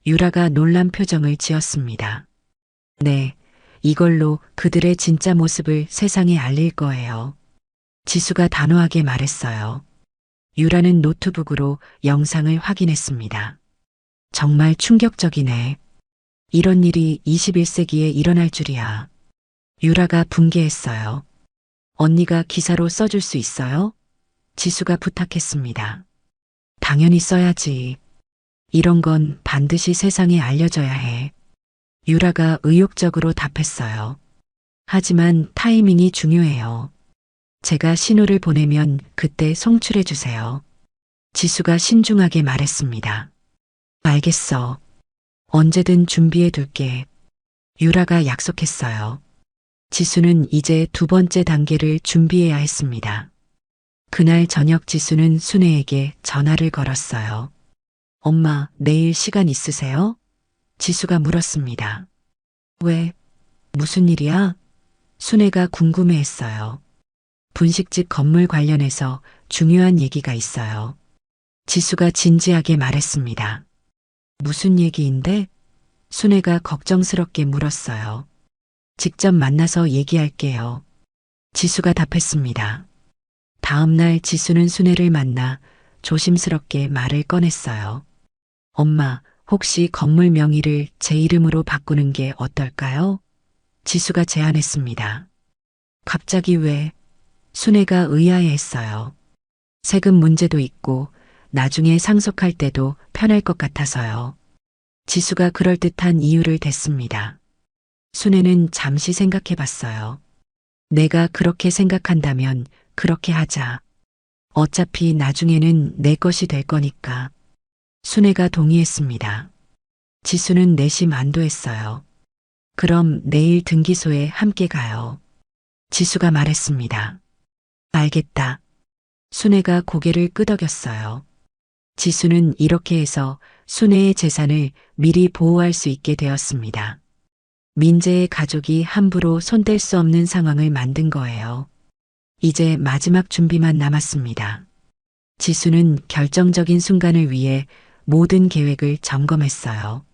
유라가 놀란 표정을 지었습니다. 네, 이걸로 그들의 진짜 모습을 세상에 알릴 거예요. 지수가 단호하게 말했어요. 유라는 노트북으로 영상을 확인했습니다. 정말 충격적이네. 이런 일이 21세기에 일어날 줄이야. 유라가 분개했어요. 언니가 기사로 써줄 수 있어요? 지수가 부탁했습니다. 당연히 써야지. 이런 건 반드시 세상에 알려져야 해. 유라가 의욕적으로 답했어요. 하지만 타이밍이 중요해요. 제가 신호를 보내면 그때 송출해 주세요. 지수가 신중하게 말했습니다. 알겠어. 언제든 준비해 둘게. 유라가 약속했어요. 지수는 이제 두 번째 단계를 준비해야 했습니다. 그날 저녁 지수는 순애에게 전화를 걸었어요. 엄마, 내일 시간 있으세요? 지수가 물었습니다. 왜? 무슨 일이야? 순애가 궁금해했어요. 분식집 건물 관련해서 중요한 얘기가 있어요. 지수가 진지하게 말했습니다. 무슨 얘기인데? 순애가 걱정스럽게 물었어요. 직접 만나서 얘기할게요. 지수가 답했습니다. 다음 날 지수는 순애를 만나 조심스럽게 말을 꺼냈어요. 엄마, 혹시 건물 명의를 제 이름으로 바꾸는 게 어떨까요? 지수가 제안했습니다. 갑자기 왜? 순애가 의아해했어요. 세금 문제도 있고 나중에 상속할 때도 편할 것 같아서요. 지수가 그럴듯한 이유를 댔습니다. 순애는 잠시 생각해 봤어요. 내가 그렇게 생각한다면 그렇게 하자. 어차피 나중에는 내 것이 될 거니까. 순애가 동의했습니다. 지수는 내심 안도했어요. 그럼 내일 등기소에 함께 가요. 지수가 말했습니다. 알겠다. 순애가 고개를 끄덕였어요. 지수는 이렇게 해서 순애의 재산을 미리 보호할 수 있게 되었습니다. 민재의 가족이 함부로 손댈 수 없는 상황을 만든 거예요. 이제 마지막 준비만 남았습니다. 지수는 결정적인 순간을 위해 모든 계획을 점검했어요.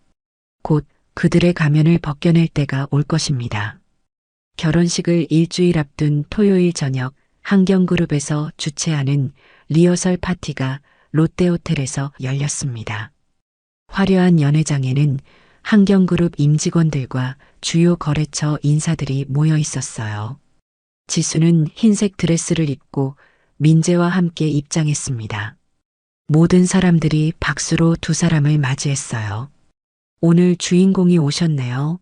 곧 그들의 가면을 벗겨낼 때가 올 것입니다. 결혼식을 일주일 앞둔 토요일 저녁 한경그룹에서 주최하는 리허설 파티가 롯데호텔에서 열렸습니다. 화려한 연회장에는 한경그룹 임직원들과 주요 거래처 인사들이 모여 있었어요. 지수는 흰색 드레스를 입고 민재와 함께 입장했습니다. 모든 사람들이 박수로 두 사람을 맞이했어요. 오늘 주인공이 오셨네요.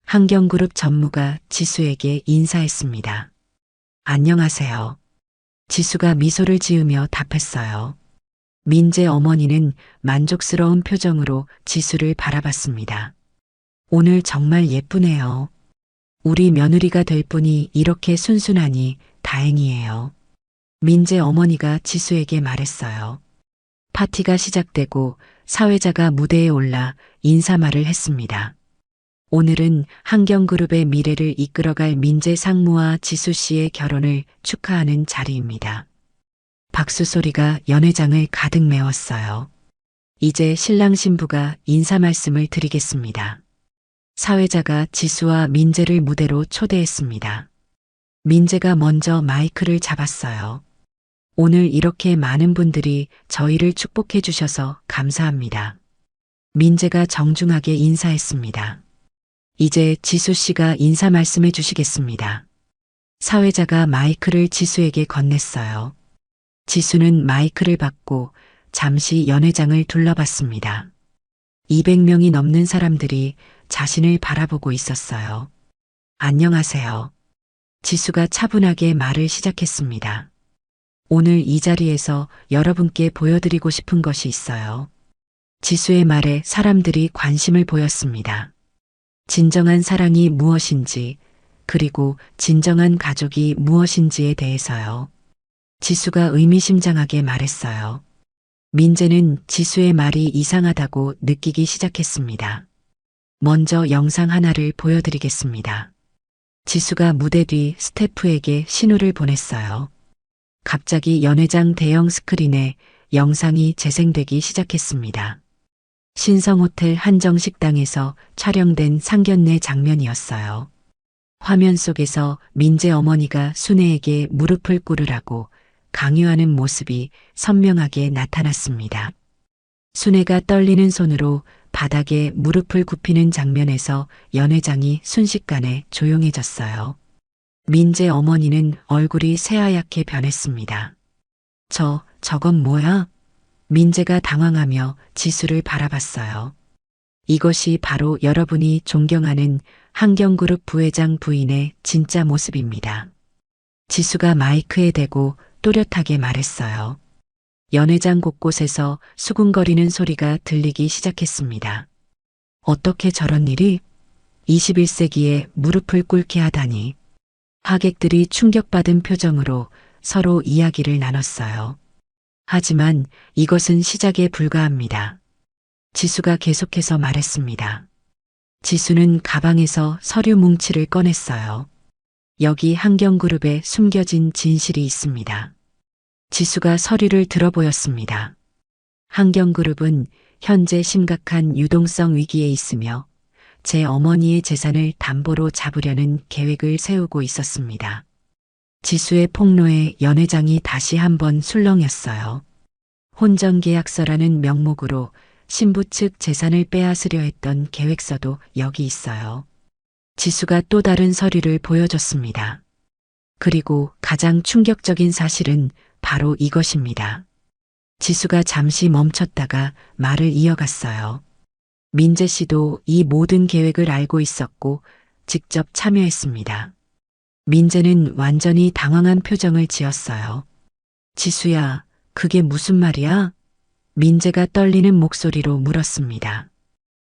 한경그룹 전무가 지수에게 인사했습니다. 안녕하세요. 지수가 미소를 지으며 답했어요. 민재 어머니는 만족스러운 표정으로 지수를 바라봤습니다. 오늘 정말 예쁘네요. 우리 며느리가 될 분이 이렇게 순순하니 다행이에요. 민재 어머니가 지수에게 말했어요. 파티가 시작되고 사회자가 무대에 올라 인사말을 했습니다. 오늘은 한경그룹의 미래를 이끌어갈 민재 상무와 지수 씨의 결혼을 축하하는 자리입니다. 박수 소리가 연회장을 가득 메웠어요. 이제 신랑 신부가 인사 말씀을 드리겠습니다. 사회자가 지수와 민재를 무대로 초대했습니다. 민재가 먼저 마이크를 잡았어요. 오늘 이렇게 많은 분들이 저희를 축복해 주셔서 감사합니다. 민재가 정중하게 인사했습니다. 이제 지수 씨가 인사 말씀해 주시겠습니다. 사회자가 마이크를 지수에게 건넸어요. 지수는 마이크를 받고 잠시 연회장을 둘러봤습니다. 200명이 넘는 사람들이 자신을 바라보고 있었어요. 안녕하세요. 지수가 차분하게 말을 시작했습니다. 오늘 이 자리에서 여러분께 보여드리고 싶은 것이 있어요. 지수의 말에 사람들이 관심을 보였습니다. 진정한 사랑이 무엇인지, 그리고 진정한 가족이 무엇인지에 대해서요. 지수가 의미심장하게 말했어요. 민재는 지수의 말이 이상하다고 느끼기 시작했습니다. 먼저 영상 하나를 보여드리겠습니다. 지수가 무대 뒤 스태프에게 신호를 보냈어요. 갑자기 연회장 대형 스크린에 영상이 재생되기 시작했습니다. 신성호텔 한정식당에서 촬영된 상견례 장면이었어요. 화면 속에서 민재 어머니가 순애에게 무릎을 꿇으라고 강요하는 모습이 선명하게 나타났습니다. 순애가 떨리는 손으로 바닥에 무릎을 굽히는 장면에서 연 회장이 순식간에 조용해졌어요. 민재 어머니는 얼굴이 새하얗게 변했습니다. 저건 뭐야? 민재가 당황하며 지수를 바라봤어요. 이것이 바로 여러분이 존경하는 한경그룹 부회장 부인의 진짜 모습입니다. 지수가 마이크에 대고 또렷하게 말했어요. 연회장 곳곳에서 수군거리는 소리가 들리기 시작했습니다. 어떻게 저런 일이? 21세기에 무릎을 꿇게 하다니. 하객들이 충격받은 표정으로 서로 이야기를 나눴어요. 하지만 이것은 시작에 불과합니다. 지수가 계속해서 말했습니다. 지수는 가방에서 서류 뭉치를 꺼냈어요. 여기 한경그룹에 숨겨진 진실이 있습니다. 지수가 서류를 들어보였습니다. 한경그룹은 현재 심각한 유동성 위기에 있으며 제 어머니의 재산을 담보로 잡으려는 계획을 세우고 있었습니다. 지수의 폭로에 연 회장이 다시 한번 술렁였어요. 혼전계약서라는 명목으로 신부 측 재산을 빼앗으려 했던 계획서도 여기 있어요. 지수가 또 다른 서류를 보여줬습니다. 그리고 가장 충격적인 사실은 바로 이것입니다. 지수가 잠시 멈췄다가 말을 이어갔어요. 민재 씨도 이 모든 계획을 알고 있었고 직접 참여했습니다. 민재는 완전히 당황한 표정을 지었어요. 지수야, 그게 무슨 말이야? 민재가 떨리는 목소리로 물었습니다.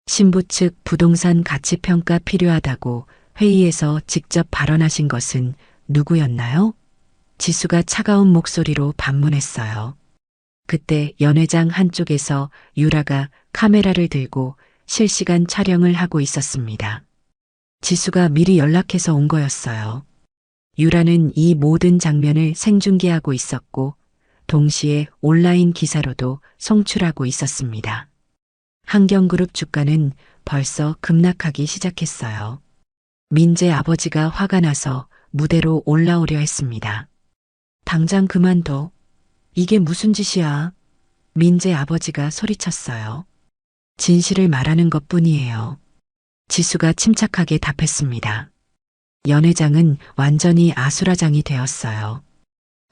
신부 측 부동산 가치평가 필요하다고 회의에서 직접 발언하신 것은 누구였나요? 지수가 차가운 목소리로 반문했어요. 그때 연 회장 한쪽에서 유라가 카메라를 들고 실시간 촬영을 하고 있었습니다. 지수가 미리 연락해서 온 거였어요. 유라는 이 모든 장면을 생중계하고 있었고 동시에 온라인 기사로도 송출하고 있었습니다. 한경그룹 주가는 벌써 급락하기 시작했어요. 민재 아버지가 화가 나서 무대로 올라오려 했습니다. 당장 그만둬. 이게 무슨 짓이야? 민재 아버지가 소리쳤어요. 진실을 말하는 것뿐이에요. 지수가 침착하게 답했습니다. 연 회장은 완전히 아수라장이 되었어요.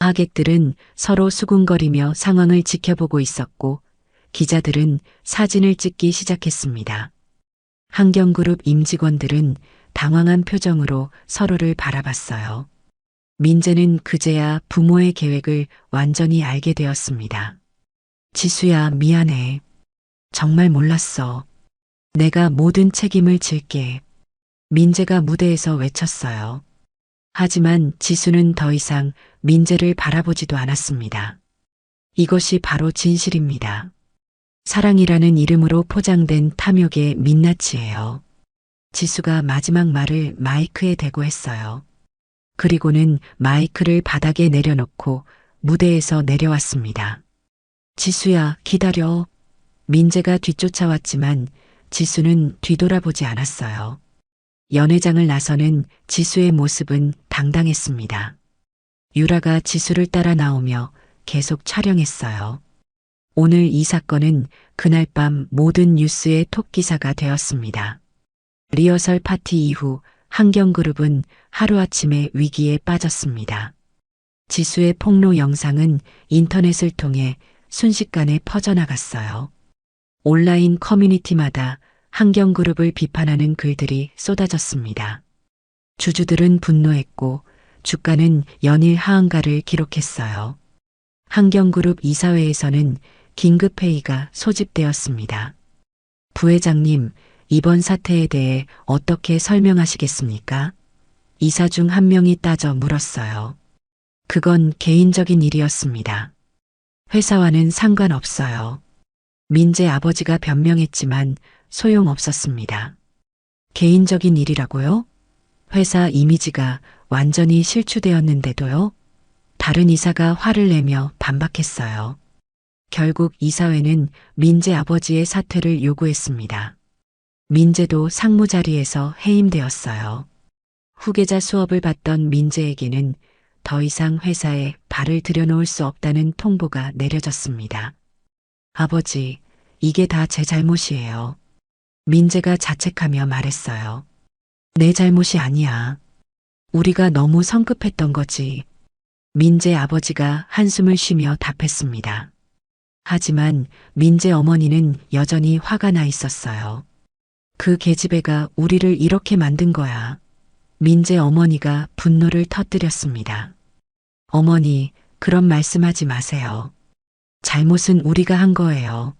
하객들은 서로 수군거리며 상황을 지켜보고 있었고 기자들은 사진을 찍기 시작했습니다. 한경그룹 임직원들은 당황한 표정으로 서로를 바라봤어요. 민재는 그제야 부모의 계획을 완전히 알게 되었습니다. 지수야, 미안해. 정말 몰랐어. 내가 모든 책임을 질게. 민재가 무대에서 외쳤어요. 하지만 지수는 더 이상 민재를 바라보지도 않았습니다. 이것이 바로 진실입니다. 사랑이라는 이름으로 포장된 탐욕의 민낯이에요. 지수가 마지막 말을 마이크에 대고 했어요. 그리고는 마이크를 바닥에 내려놓고 무대에서 내려왔습니다. 지수야, 기다려. 민재가 뒤쫓아왔지만 지수는 뒤돌아보지 않았어요. 연 회장을 나서는 지수의 모습은 당당했습니다. 유라가 지수를 따라 나오며 계속 촬영했어요. 오늘 이 사건은 그날 밤 모든 뉴스의 톱기사가 되었습니다. 리허설 파티 이후 한경그룹은 하루아침에 위기에 빠졌습니다. 지수의 폭로 영상은 인터넷을 통해 순식간에 퍼져나갔어요. 온라인 커뮤니티마다 한경그룹을 비판하는 글들이 쏟아졌습니다. 주주들은 분노했고 주가는 연일 하한가를 기록했어요. 한경그룹 이사회에서는 긴급회의가 소집되었습니다. 부회장님, 이번 사태에 대해 어떻게 설명하시겠습니까? 이사 중 한 명이 따져 물었어요. 그건 개인적인 일이었습니다. 회사와는 상관없어요. 민재 아버지가 변명했지만 소용없었습니다. 개인적인 일이라고요? 회사 이미지가 완전히 실추되었는데도요? 다른 이사가 화를 내며 반박했어요. 결국 이사회는 민재 아버지의 사퇴를 요구했습니다. 민재도 상무 자리에서 해임되었어요. 후계자 수업을 받던 민재에게는 더 이상 회사에 발을 들여놓을 수 없다는 통보가 내려졌습니다. 아버지, 이게 다 제 잘못이에요. 민재가 자책하며 말했어요. 내 잘못이 아니야. 우리가 너무 성급했던 거지. 민재 아버지가 한숨을 쉬며 답했습니다. 하지만 민재 어머니는 여전히 화가 나 있었어요. 그 계집애가 우리를 이렇게 만든 거야. 민재 어머니가 분노를 터뜨렸습니다. 어머니, 그런 말씀하지 마세요. 잘못은 우리가 한 거예요.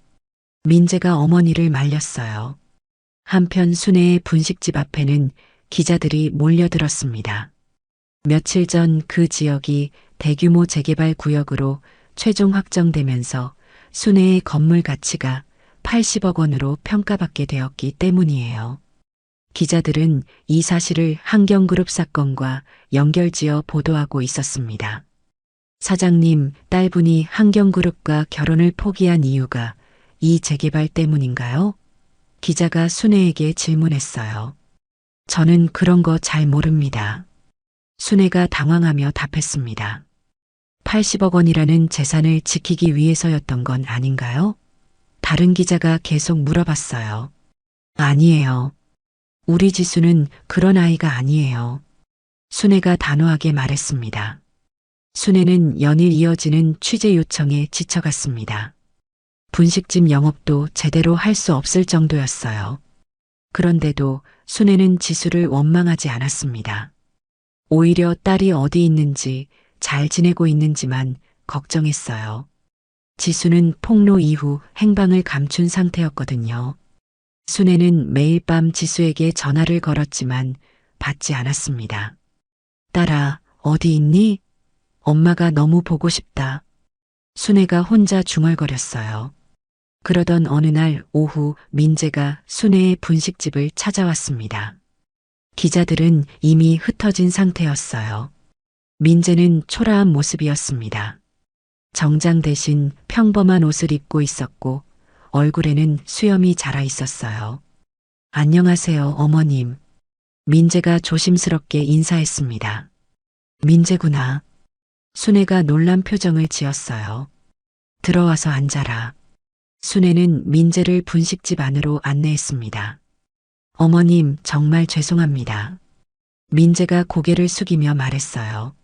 민재가 어머니를 말렸어요. 한편 순애의 분식집 앞에는 기자들이 몰려들었습니다. 며칠 전 그 지역이 대규모 재개발 구역으로 최종 확정되면서 순애의 건물 가치가 80억 원으로 평가받게 되었기 때문이에요. 기자들은 이 사실을 한경그룹 사건과 연결지어 보도하고 있었습니다. 사장님, 딸분이 한경그룹과 결혼을 포기한 이유가 이 재개발 때문인가요? 기자가 순애에게 질문했어요. 저는 그런 거 잘 모릅니다. 순애가 당황하며 답했습니다. 80억 원이라는 재산을 지키기 위해서였던 건 아닌가요? 다른 기자가 계속 물어봤어요. 아니에요. 우리 지수는 그런 아이가 아니에요. 순애가 단호하게 말했습니다. 순애는 연일 이어지는 취재 요청에 지쳐갔습니다. 분식집 영업도 제대로 할 수 없을 정도였어요. 그런데도 순애는 지수를 원망하지 않았습니다. 오히려 딸이 어디 있는지 잘 지내고 있는지만 걱정했어요. 지수는 폭로 이후 행방을 감춘 상태였거든요. 순애는 매일 밤 지수에게 전화를 걸었지만 받지 않았습니다. 딸아, 어디 있니? 엄마가 너무 보고 싶다. 순애가 혼자 중얼거렸어요. 그러던 어느 날 오후 민재가 순애의 분식집을 찾아왔습니다. 기자들은 이미 흩어진 상태였어요. 민재는 초라한 모습이었습니다. 정장 대신 평범한 옷을 입고 있었고 얼굴에는 수염이 자라 있었어요. 안녕하세요, 어머님. 민재가 조심스럽게 인사했습니다. 민재구나. 순애가 놀란 표정을 지었어요. 들어와서 앉아라. 순애는 민재를 분식집 안으로 안내했습니다. 어머님, 정말 죄송합니다. 민재가 고개를 숙이며 말했어요.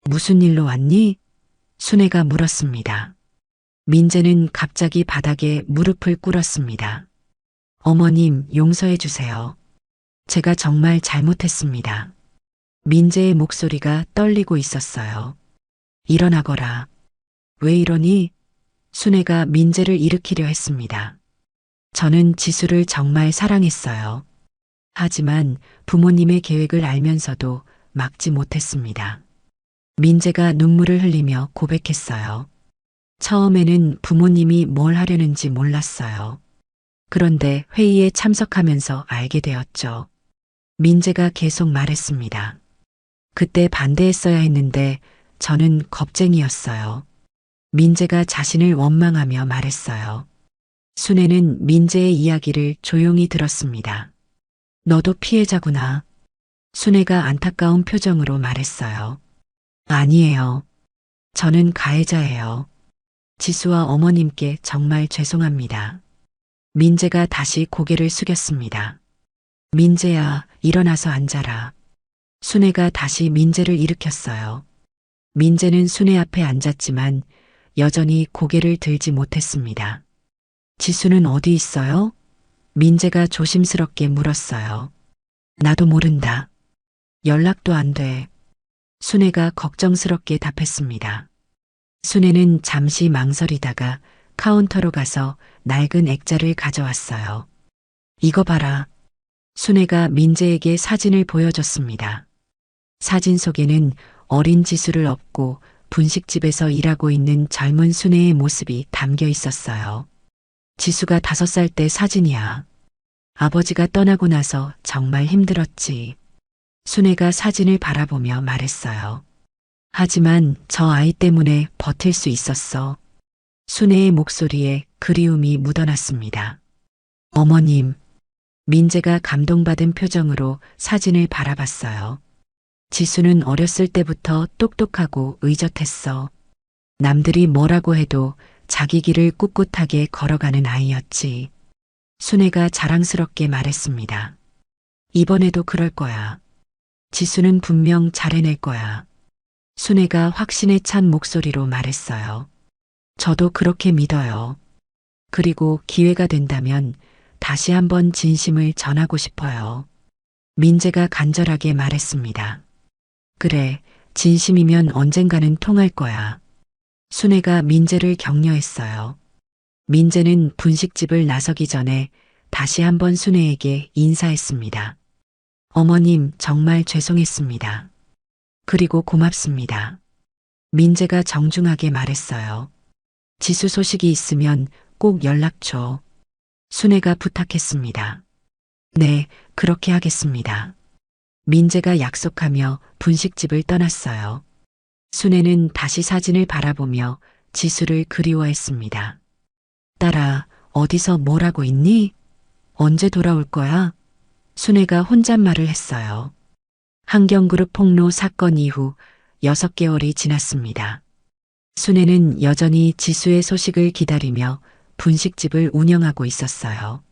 무슨 일로 왔니? 순애가 물었습니다. 민재는 갑자기 바닥에 무릎을 꿇었습니다. 어머님, 용서해 주세요. 제가 정말 잘못했습니다. 민재의 목소리가 떨리고 있었어요. 일어나거라. 왜 이러니? 순애가 민재를 일으키려 했습니다. 저는 지수를 정말 사랑했어요. 하지만 부모님의 계획을 알면서도 막지 못했습니다. 민재가 눈물을 흘리며 고백했어요. 처음에는 부모님이 뭘 하려는지 몰랐어요. 그런데 회의에 참석하면서 알게 되었죠. 민재가 계속 말했습니다. 그때 반대했어야 했는데 저는 겁쟁이였어요. 민재가 자신을 원망하며 말했어요. 순애는 민재의 이야기를 조용히 들었습니다. 너도 피해자구나. 순애가 안타까운 표정으로 말했어요. 아니에요. 저는 가해자예요. 지수와 어머님께 정말 죄송합니다. 민재가 다시 고개를 숙였습니다. 민재야, 일어나서 앉아라. 순애가 다시 민재를 일으켰어요. 민재는 순애 앞에 앉았지만 여전히 고개를 들지 못했습니다. 지수는 어디 있어요? 민재가 조심스럽게 물었어요. 나도 모른다. 연락도 안 돼. 순애가 걱정스럽게 답했습니다. 순애는 잠시 망설이다가 카운터로 가서 낡은 액자를 가져왔어요. 이거 봐라. 순애가 민재에게 사진을 보여줬습니다. 사진 속에는 어린 지수를 업고 분식집에서 일하고 있는 젊은 순애의 모습이 담겨 있었어요. 지수가 5살 때 사진이야. 아버지가 떠나고 나서 정말 힘들었지. 순애가 사진을 바라보며 말했어요. 하지만 저 아이 때문에 버틸 수 있었어. 순애의 목소리에 그리움이 묻어났습니다. 어머님. 민재가 감동받은 표정으로 사진을 바라봤어요. 지수는 어렸을 때부터 똑똑하고 의젓했어. 남들이 뭐라고 해도 자기 길을 꿋꿋하게 걸어가는 아이였지. 순애가 자랑스럽게 말했습니다. 이번에도 그럴 거야. 지수는 분명 잘해낼 거야. 순애가 확신에 찬 목소리로 말했어요. 저도 그렇게 믿어요. 그리고 기회가 된다면 다시 한번 진심을 전하고 싶어요. 민재가 간절하게 말했습니다. 그래, 진심이면 언젠가는 통할 거야. 순애가 민재를 격려했어요. 민재는 분식집을 나서기 전에 다시 한번 순애에게 인사했습니다. 어머님, 정말 죄송했습니다. 그리고 고맙습니다. 민재가 정중하게 말했어요. 지수 소식이 있으면 꼭 연락 줘. 순애가 부탁했습니다. 네, 그렇게 하겠습니다. 민재가 약속하며 분식집을 떠났어요. 순애는 다시 사진을 바라보며 지수를 그리워했습니다. 딸아, 어디서 뭘 하고 있니? 언제 돌아올 거야? 순애가 혼잣말을 했어요. 한경그룹 폭로 사건 이후 6개월이 지났습니다. 순애는 여전히 지수의 소식을 기다리며 분식집을 운영하고 있었어요.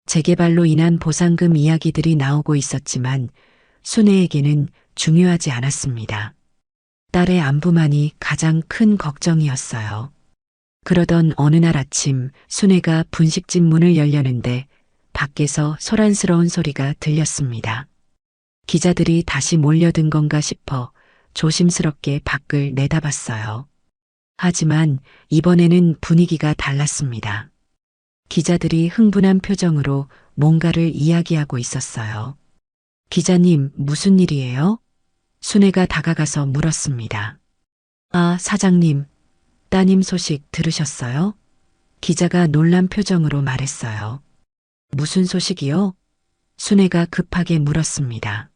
재개발로 인한 보상금 이야기들이 나오고 있었지만 순애에게는 중요하지 않았습니다. 딸의 안부만이 가장 큰 걱정이었어요. 그러던 어느 날 아침 순애가 분식집 문을 열려는데 밖에서 소란스러운 소리가 들렸습니다. 기자들이 다시 몰려든 건가 싶어 조심스럽게 밖을 내다봤어요. 하지만 이번에는 분위기가 달랐습니다. 기자들이 흥분한 표정으로 뭔가를 이야기하고 있었어요. 기자님, 무슨 일이에요? 순애가 다가가서 물었습니다. 아, 사장님, 따님 소식 들으셨어요? 기자가 놀란 표정으로 말했어요. 무슨 소식이요? 순애가 급하게 물었습니다.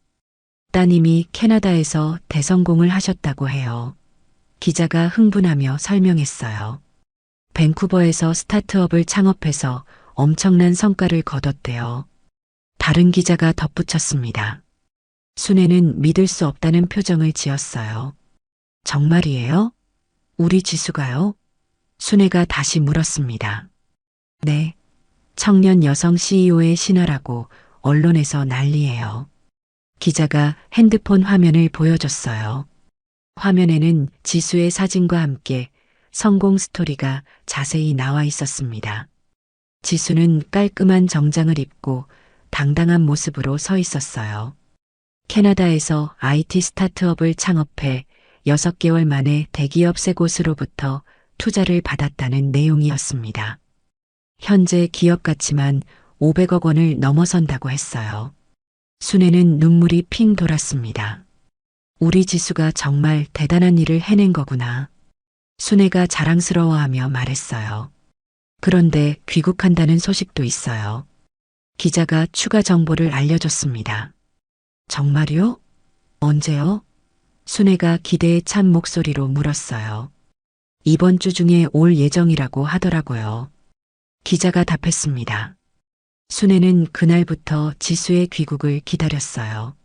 따님이 캐나다에서 대성공을 하셨다고 해요. 기자가 흥분하며 설명했어요. 밴쿠버에서 스타트업을 창업해서 엄청난 성과를 거뒀대요. 다른 기자가 덧붙였습니다. 순애는 믿을 수 없다는 표정을 지었어요. 정말이에요? 우리 지수가요? 순애가 다시 물었습니다. 네. 청년 여성 CEO의 신화라고 언론에서 난리예요. 기자가 핸드폰 화면을 보여줬어요. 화면에는 지수의 사진과 함께 성공 스토리가 자세히 나와 있었습니다. 지수는 깔끔한 정장을 입고 당당한 모습으로 서 있었어요. 캐나다에서 IT 스타트업을 창업해 6개월 만에 대기업 세 곳으로부터 투자를 받았다는 내용이었습니다. 현재 기업 가치만 500억 원을 넘어선다고 했어요. 순애는 눈물이 핑 돌았습니다. 우리 지수가 정말 대단한 일을 해낸 거구나. 순애가 자랑스러워하며 말했어요. 그런데 귀국한다는 소식도 있어요. 기자가 추가 정보를 알려줬습니다. 정말요? 언제요? 순애가 기대에 찬 목소리로 물었어요. 이번 주 중에 올 예정이라고 하더라고요. 기자가 답했습니다. 순애는 그날부터 지수의 귀국을 기다렸어요.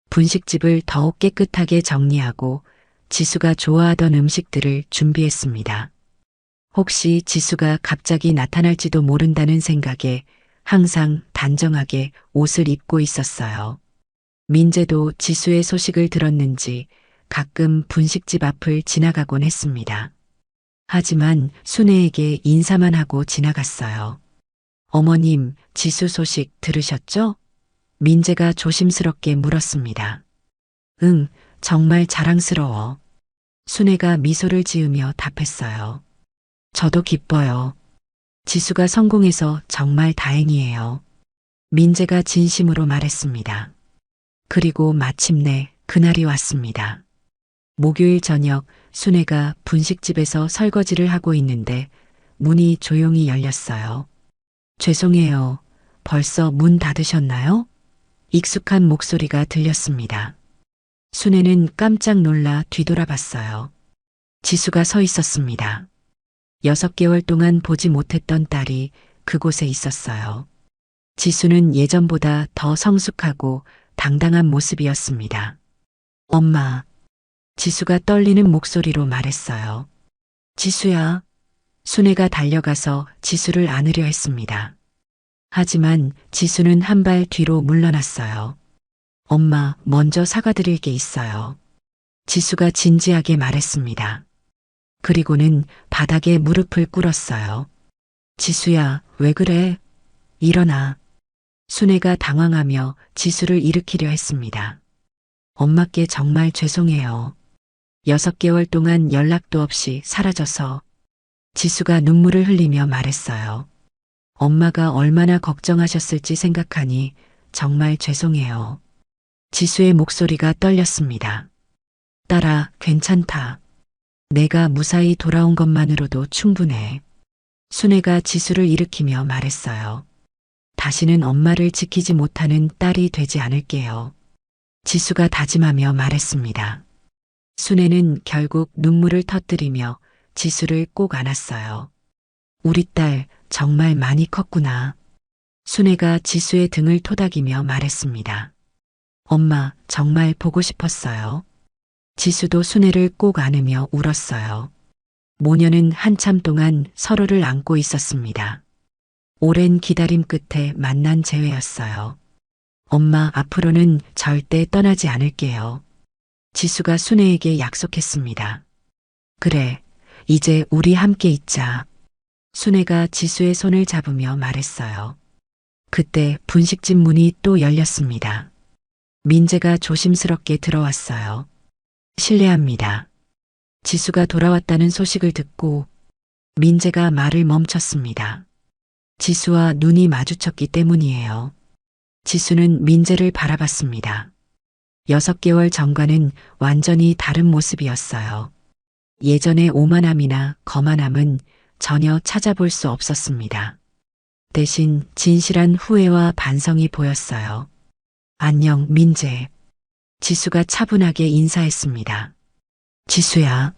분식집을 더욱 깨끗하게 정리하고 지수가 좋아하던 음식들을 준비했습니다. 혹시 지수가 갑자기 나타날지도 모른다는 생각에 항상 단정하게 옷을 입고 있었어요. 민재도 지수의 소식을 들었는지 가끔 분식집 앞을 지나가곤 했습니다. 하지만 순애에게 인사만 하고 지나갔어요. 어머님, 지수 소식 들으셨죠? 민재가 조심스럽게 물었습니다. 응, 정말 자랑스러워. 순애가 미소를 지으며 답했어요. 저도 기뻐요. 지수가 성공해서 정말 다행이에요. 민재가 진심으로 말했습니다. 그리고 마침내 그날이 왔습니다. 목요일 저녁 순애가 분식집에서 설거지를 하고 있는데 문이 조용히 열렸어요. 죄송해요. 벌써 문 닫으셨나요? 익숙한 목소리가 들렸습니다. 순애는 깜짝 놀라 뒤돌아봤어요. 지수가 서 있었습니다. 6개월 동안 보지 못했던 딸이 그곳에 있었어요. 지수는 예전보다 더 성숙하고 당당한 모습이었습니다. 엄마. 지수가 떨리는 목소리로 말했어요. 지수야. 순애가 달려가서 지수를 안으려 했습니다. 하지만 지수는 한 발 뒤로 물러났어요. 엄마, 먼저 사과드릴 게 있어요. 지수가 진지하게 말했습니다. 그리고는 바닥에 무릎을 꿇었어요. 지수야, 왜 그래? 일어나. 순애가 당황하며 지수를 일으키려 했습니다. 엄마께 정말 죄송해요. 6개월 동안 연락도 없이 사라져서. 지수가 눈물을 흘리며 말했어요. 엄마가 얼마나 걱정하셨을지 생각하니 정말 죄송해요. 지수의 목소리가 떨렸습니다. 딸아, 괜찮다. 내가 무사히 돌아온 것만으로도 충분해. 순애가 지수를 일으키며 말했어요. 다시는 엄마를 지키지 못하는 딸이 되지 않을게요. 지수가 다짐하며 말했습니다. 순애는 결국 눈물을 터뜨리며 지수를 꼭 안았어요. 우리 딸 정말 많이 컸구나. 순애가 지수의 등을 토닥이며 말했습니다. 엄마, 정말 보고 싶었어요. 지수도 순애를 꼭 안으며 울었어요. 모녀는 한참 동안 서로를 안고 있었습니다. 오랜 기다림 끝에 만난 재회였어요. 엄마, 앞으로는 절대 떠나지 않을게요. 지수가 순애에게 약속했습니다. 그래, 이제 우리 함께 있자. 순애가 지수의 손을 잡으며 말했어요. 그때 분식집 문이 또 열렸습니다. 민재가 조심스럽게 들어왔어요. 실례합니다. 지수가 돌아왔다는 소식을 듣고 민재가 말을 멈췄습니다. 지수와 눈이 마주쳤기 때문이에요. 지수는 민재를 바라봤습니다. 6개월 전과는 완전히 다른 모습이었어요. 예전의 오만함이나 거만함은 전혀 찾아볼 수 없었습니다. 대신 진실한 후회와 반성이 보였어요. 안녕, 민재. 지수가 차분하게 인사했습니다. 지수야,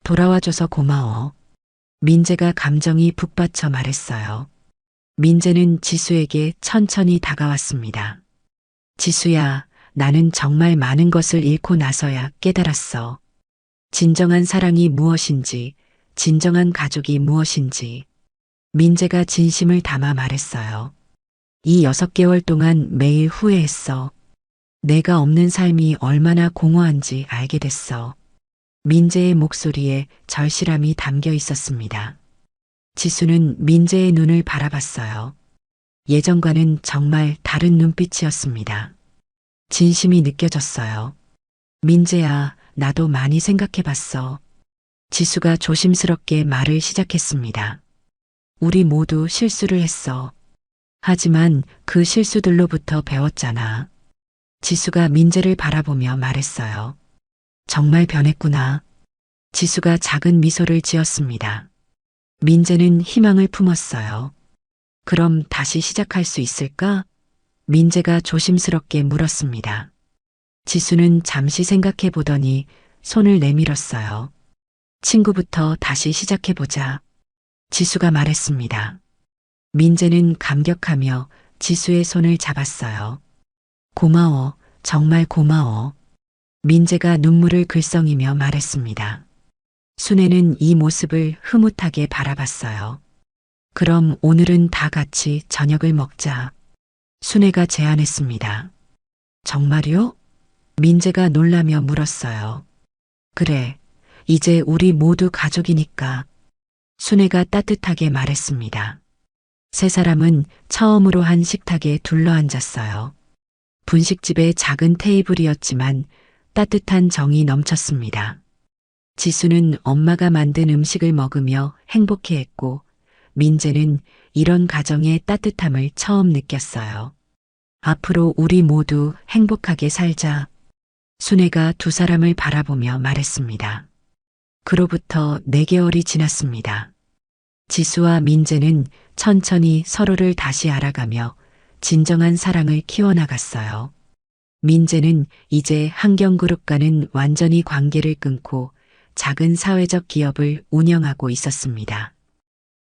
돌아와줘서 고마워. 민재가 감정이 북받쳐 말했어요. 민재는 지수에게 천천히 다가왔습니다. 지수야, 나는 정말 많은 것을 잃고 나서야 깨달았어. 진정한 사랑이 무엇인지, 진정한 가족이 무엇인지. 민재가 진심을 담아 말했어요. 이 6개월 동안 매일 후회했어. 내가 없는 삶이 얼마나 공허한지 알게 됐어. 민재의 목소리에 절실함이 담겨 있었습니다. 지수는 민재의 눈을 바라봤어요. 예전과는 정말 다른 눈빛이었습니다. 진심이 느껴졌어요. 민재야, 나도 많이 생각해봤어. 지수가 조심스럽게 말을 시작했습니다. 우리 모두 실수를 했어. 하지만 그 실수들로부터 배웠잖아. 지수가 민재를 바라보며 말했어요. 정말 변했구나. 지수가 작은 미소를 지었습니다. 민재는 희망을 품었어요. 그럼 다시 시작할 수 있을까? 민재가 조심스럽게 물었습니다. 지수는 잠시 생각해 보더니 손을 내밀었어요. 친구부터 다시 시작해보자. 지수가 말했습니다. 민재는 감격하며 지수의 손을 잡았어요. 고마워, 정말 고마워. 민재가 눈물을 글썽이며 말했습니다. 순애는 이 모습을 흐뭇하게 바라봤어요. 그럼 오늘은 다 같이 저녁을 먹자. 순애가 제안했습니다. 정말요? 민재가 놀라며 물었어요. 그래, 이제 우리 모두 가족이니까. 순애가 따뜻하게 말했습니다. 세 사람은 처음으로 한 식탁에 둘러앉았어요. 분식집의 작은 테이블이었지만 따뜻한 정이 넘쳤습니다. 지수는 엄마가 만든 음식을 먹으며 행복해했고 민재는 이런 가정의 따뜻함을 처음 느꼈어요. 앞으로 우리 모두 행복하게 살자. 순애가 두 사람을 바라보며 말했습니다. 그로부터 4개월이 지났습니다. 지수와 민재는 천천히 서로를 다시 알아가며 진정한 사랑을 키워나갔어요. 민재는 이제 한경그룹과는 완전히 관계를 끊고 작은 사회적 기업을 운영하고 있었습니다.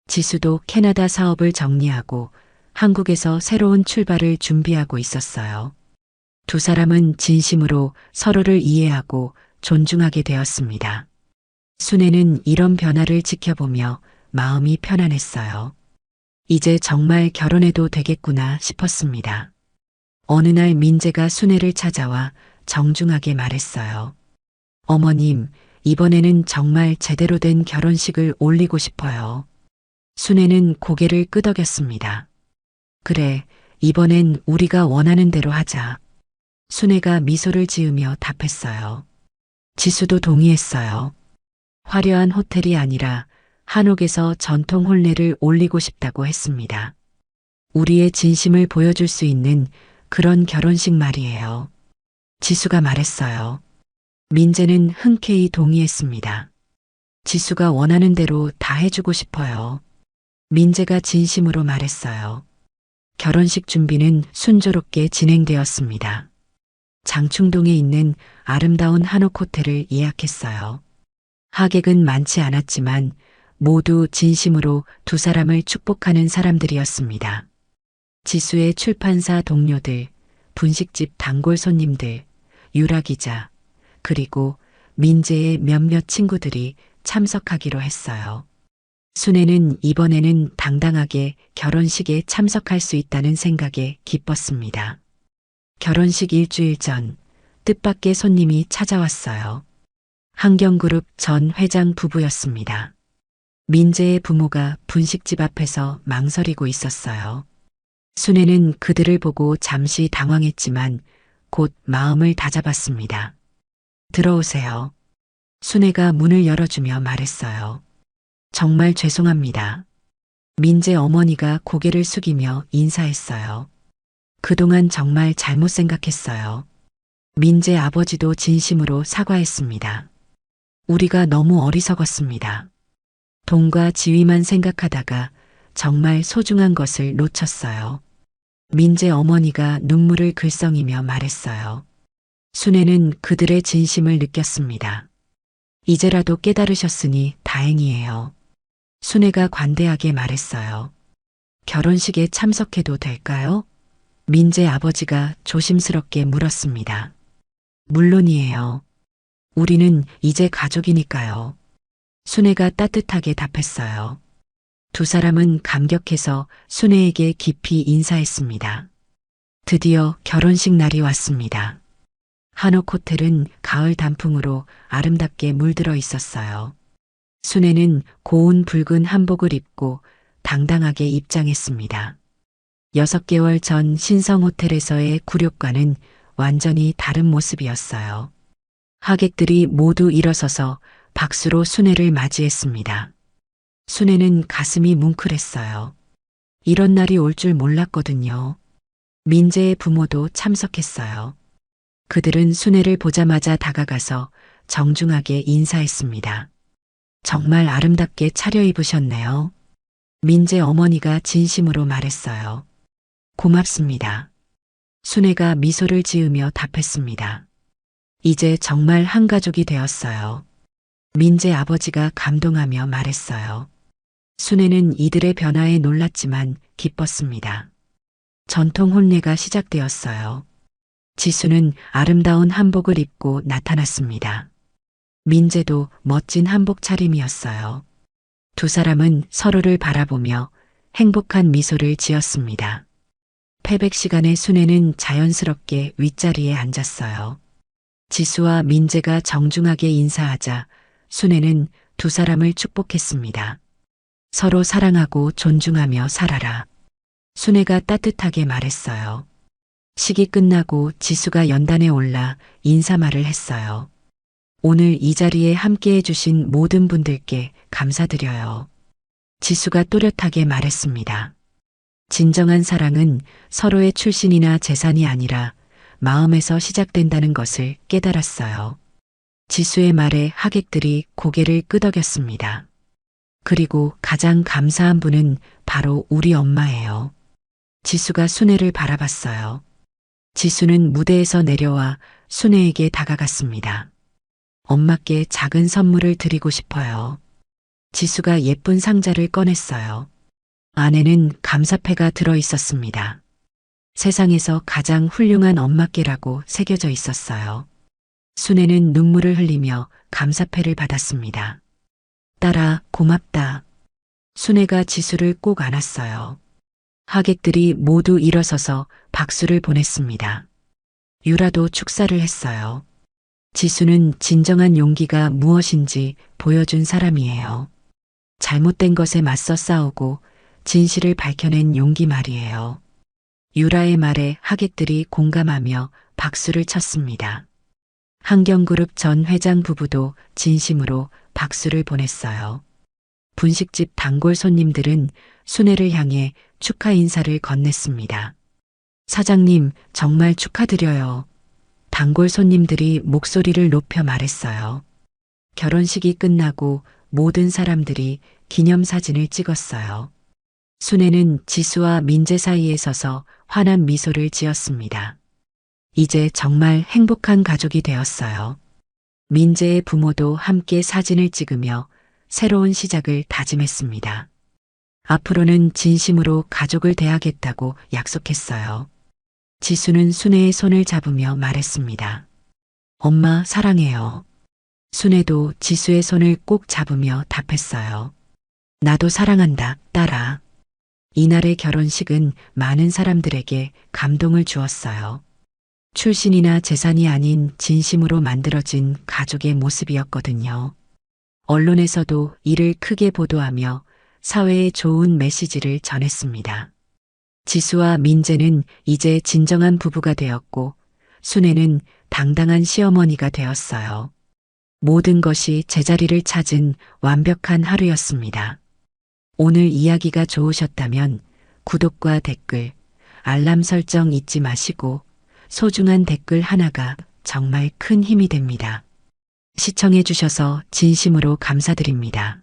지수도 캐나다 사업을 정리하고 한국에서 새로운 출발을 준비하고 있었어요. 두 사람은 진심으로 서로를 이해하고 존중하게 되었습니다. 순애는 이런 변화를 지켜보며 마음이 편안했어요. 이제 정말 결혼해도 되겠구나 싶었습니다. 어느 날 민재가 순애를 찾아와 정중하게 말했어요. 어머님, 이번에는 정말 제대로 된 결혼식을 올리고 싶어요. 순애는 고개를 끄덕였습니다. 그래, 이번엔 우리가 원하는 대로 하자. 순애가 미소를 지으며 답했어요. 지수도 동의했어요. 화려한 호텔이 아니라 한옥에서 전통 혼례를 올리고 싶다고 했습니다. 우리의 진심을 보여줄 수 있는 그런 결혼식 말이에요. 지수가 말했어요. 민재는 흔쾌히 동의했습니다. 지수가 원하는 대로 다 해주고 싶어요. 민재가 진심으로 말했어요. 결혼식 준비는 순조롭게 진행되었습니다. 장충동에 있는 아름다운 한옥 호텔을 예약했어요. 하객은 많지 않았지만 모두 진심으로 두 사람을 축복하는 사람들이었습니다. 지수의 출판사 동료들, 분식집 단골 손님들, 유라 기자, 그리고 민재의 몇몇 친구들이 참석하기로 했어요. 순애는 이번에는 당당하게 결혼식에 참석할 수 있다는 생각에 기뻤습니다. 결혼식 일주일 전 뜻밖의 손님이 찾아왔어요. 한경그룹 전 회장 부부였습니다. 민재의 부모가 분식집 앞에서 망설이고 있었어요. 순애는 그들을 보고 잠시 당황했지만 곧 마음을 다잡았습니다. 들어오세요. 순애가 문을 열어주며 말했어요. 정말 죄송합니다. 민재 어머니가 고개를 숙이며 인사했어요. 그동안 정말 잘못 생각했어요. 민재 아버지도 진심으로 사과했습니다. 우리가 너무 어리석었습니다. 돈과 지위만 생각하다가 정말 소중한 것을 놓쳤어요. 민재 어머니가 눈물을 글썽이며 말했어요. 순애는 그들의 진심을 느꼈습니다. 이제라도 깨달으셨으니 다행이에요. 순애가 관대하게 말했어요. 결혼식에 참석해도 될까요? 민재 아버지가 조심스럽게 물었습니다. 물론이에요. 우리는 이제 가족이니까요. 순애가 따뜻하게 답했어요. 두 사람은 감격해서 순애에게 깊이 인사했습니다. 드디어 결혼식 날이 왔습니다. 한옥 호텔은 가을 단풍으로 아름답게 물들어 있었어요. 순애는 고운 붉은 한복을 입고 당당하게 입장했습니다. 6개월 전 신성호텔에서의 굴욕과는 완전히 다른 모습이었어요. 하객들이 모두 일어서서 박수로 순애를 맞이했습니다. 순애는 가슴이 뭉클했어요. 이런 날이 올 줄 몰랐거든요. 민재의 부모도 참석했어요. 그들은 순애를 보자마자 다가가서 정중하게 인사했습니다. 정말 아름답게 차려입으셨네요. 민재 어머니가 진심으로 말했어요. 고맙습니다. 순애가 미소를 지으며 답했습니다. 이제 정말 한 가족이 되었어요. 민재 아버지가 감동하며 말했어요. 순애는 이들의 변화에 놀랐지만 기뻤습니다. 전통 혼례가 시작되었어요. 지수는 아름다운 한복을 입고 나타났습니다. 민재도 멋진 한복 차림이었어요. 두 사람은 서로를 바라보며 행복한 미소를 지었습니다. 패백 시간에 순애는 자연스럽게 윗자리에 앉았어요. 지수와 민재가 정중하게 인사하자 순애는 두 사람을 축복했습니다. 서로 사랑하고 존중하며 살아라. 순애가 따뜻하게 말했어요. 식이 끝나고 지수가 연단에 올라 인사말을 했어요. 오늘 이 자리에 함께해 주신 모든 분들께 감사드려요. 지수가 또렷하게 말했습니다. 진정한 사랑은 서로의 출신이나 재산이 아니라 마음에서 시작된다는 것을 깨달았어요. 지수의 말에 하객들이 고개를 끄덕였습니다. 그리고 가장 감사한 분은 바로 우리 엄마예요. 지수가 순애를 바라봤어요. 지수는 무대에서 내려와 순애에게 다가갔습니다. 엄마께 작은 선물을 드리고 싶어요. 지수가 예쁜 상자를 꺼냈어요. 안에는 감사패가 들어 있었습니다. 세상에서 가장 훌륭한 엄마께라고 새겨져 있었어요. 순애는 눈물을 흘리며 감사패를 받았습니다. 딸아, 고맙다. 순애가 지수를 꼭 안았어요. 하객들이 모두 일어서서 박수를 보냈습니다. 유라도 축사를 했어요. 지수는 진정한 용기가 무엇인지 보여준 사람이에요. 잘못된 것에 맞서 싸우고 진실을 밝혀낸 용기 말이에요. 유라의 말에 하객들이 공감하며 박수를 쳤습니다. 한경그룹 전 회장 부부도 진심으로 박수를 보냈어요. 분식집 단골 손님들은 순애를 향해 축하 인사를 건넸습니다. 사장님, 정말 축하드려요. 단골 손님들이 목소리를 높여 말했어요. 결혼식이 끝나고 모든 사람들이 기념사진을 찍었어요. 순애는 지수와 민재 사이에 서서 환한 미소를 지었습니다. 이제 정말 행복한 가족이 되었어요. 민재의 부모도 함께 사진을 찍으며 새로운 시작을 다짐했습니다. 앞으로는 진심으로 가족을 대하겠다고 약속했어요. 지수는 순애의 손을 잡으며 말했습니다. 엄마 사랑해요. 순애도 지수의 손을 꼭 잡으며 답했어요. 나도 사랑한다, 딸아. 이날의 결혼식은 많은 사람들에게 감동을 주었어요. 출신이나 재산이 아닌 진심으로 만들어진 가족의 모습이었거든요. 언론에서도 이를 크게 보도하며 사회에 좋은 메시지를 전했습니다. 지수와 민재는 이제 진정한 부부가 되었고 순애는 당당한 시어머니가 되었어요. 모든 것이 제자리를 찾은 완벽한 하루였습니다. 오늘 이야기가 좋으셨다면 구독과 댓글, 알람 설정 잊지 마시고 소중한 댓글 하나가 정말 큰 힘이 됩니다. 시청해 주셔서 진심으로 감사드립니다.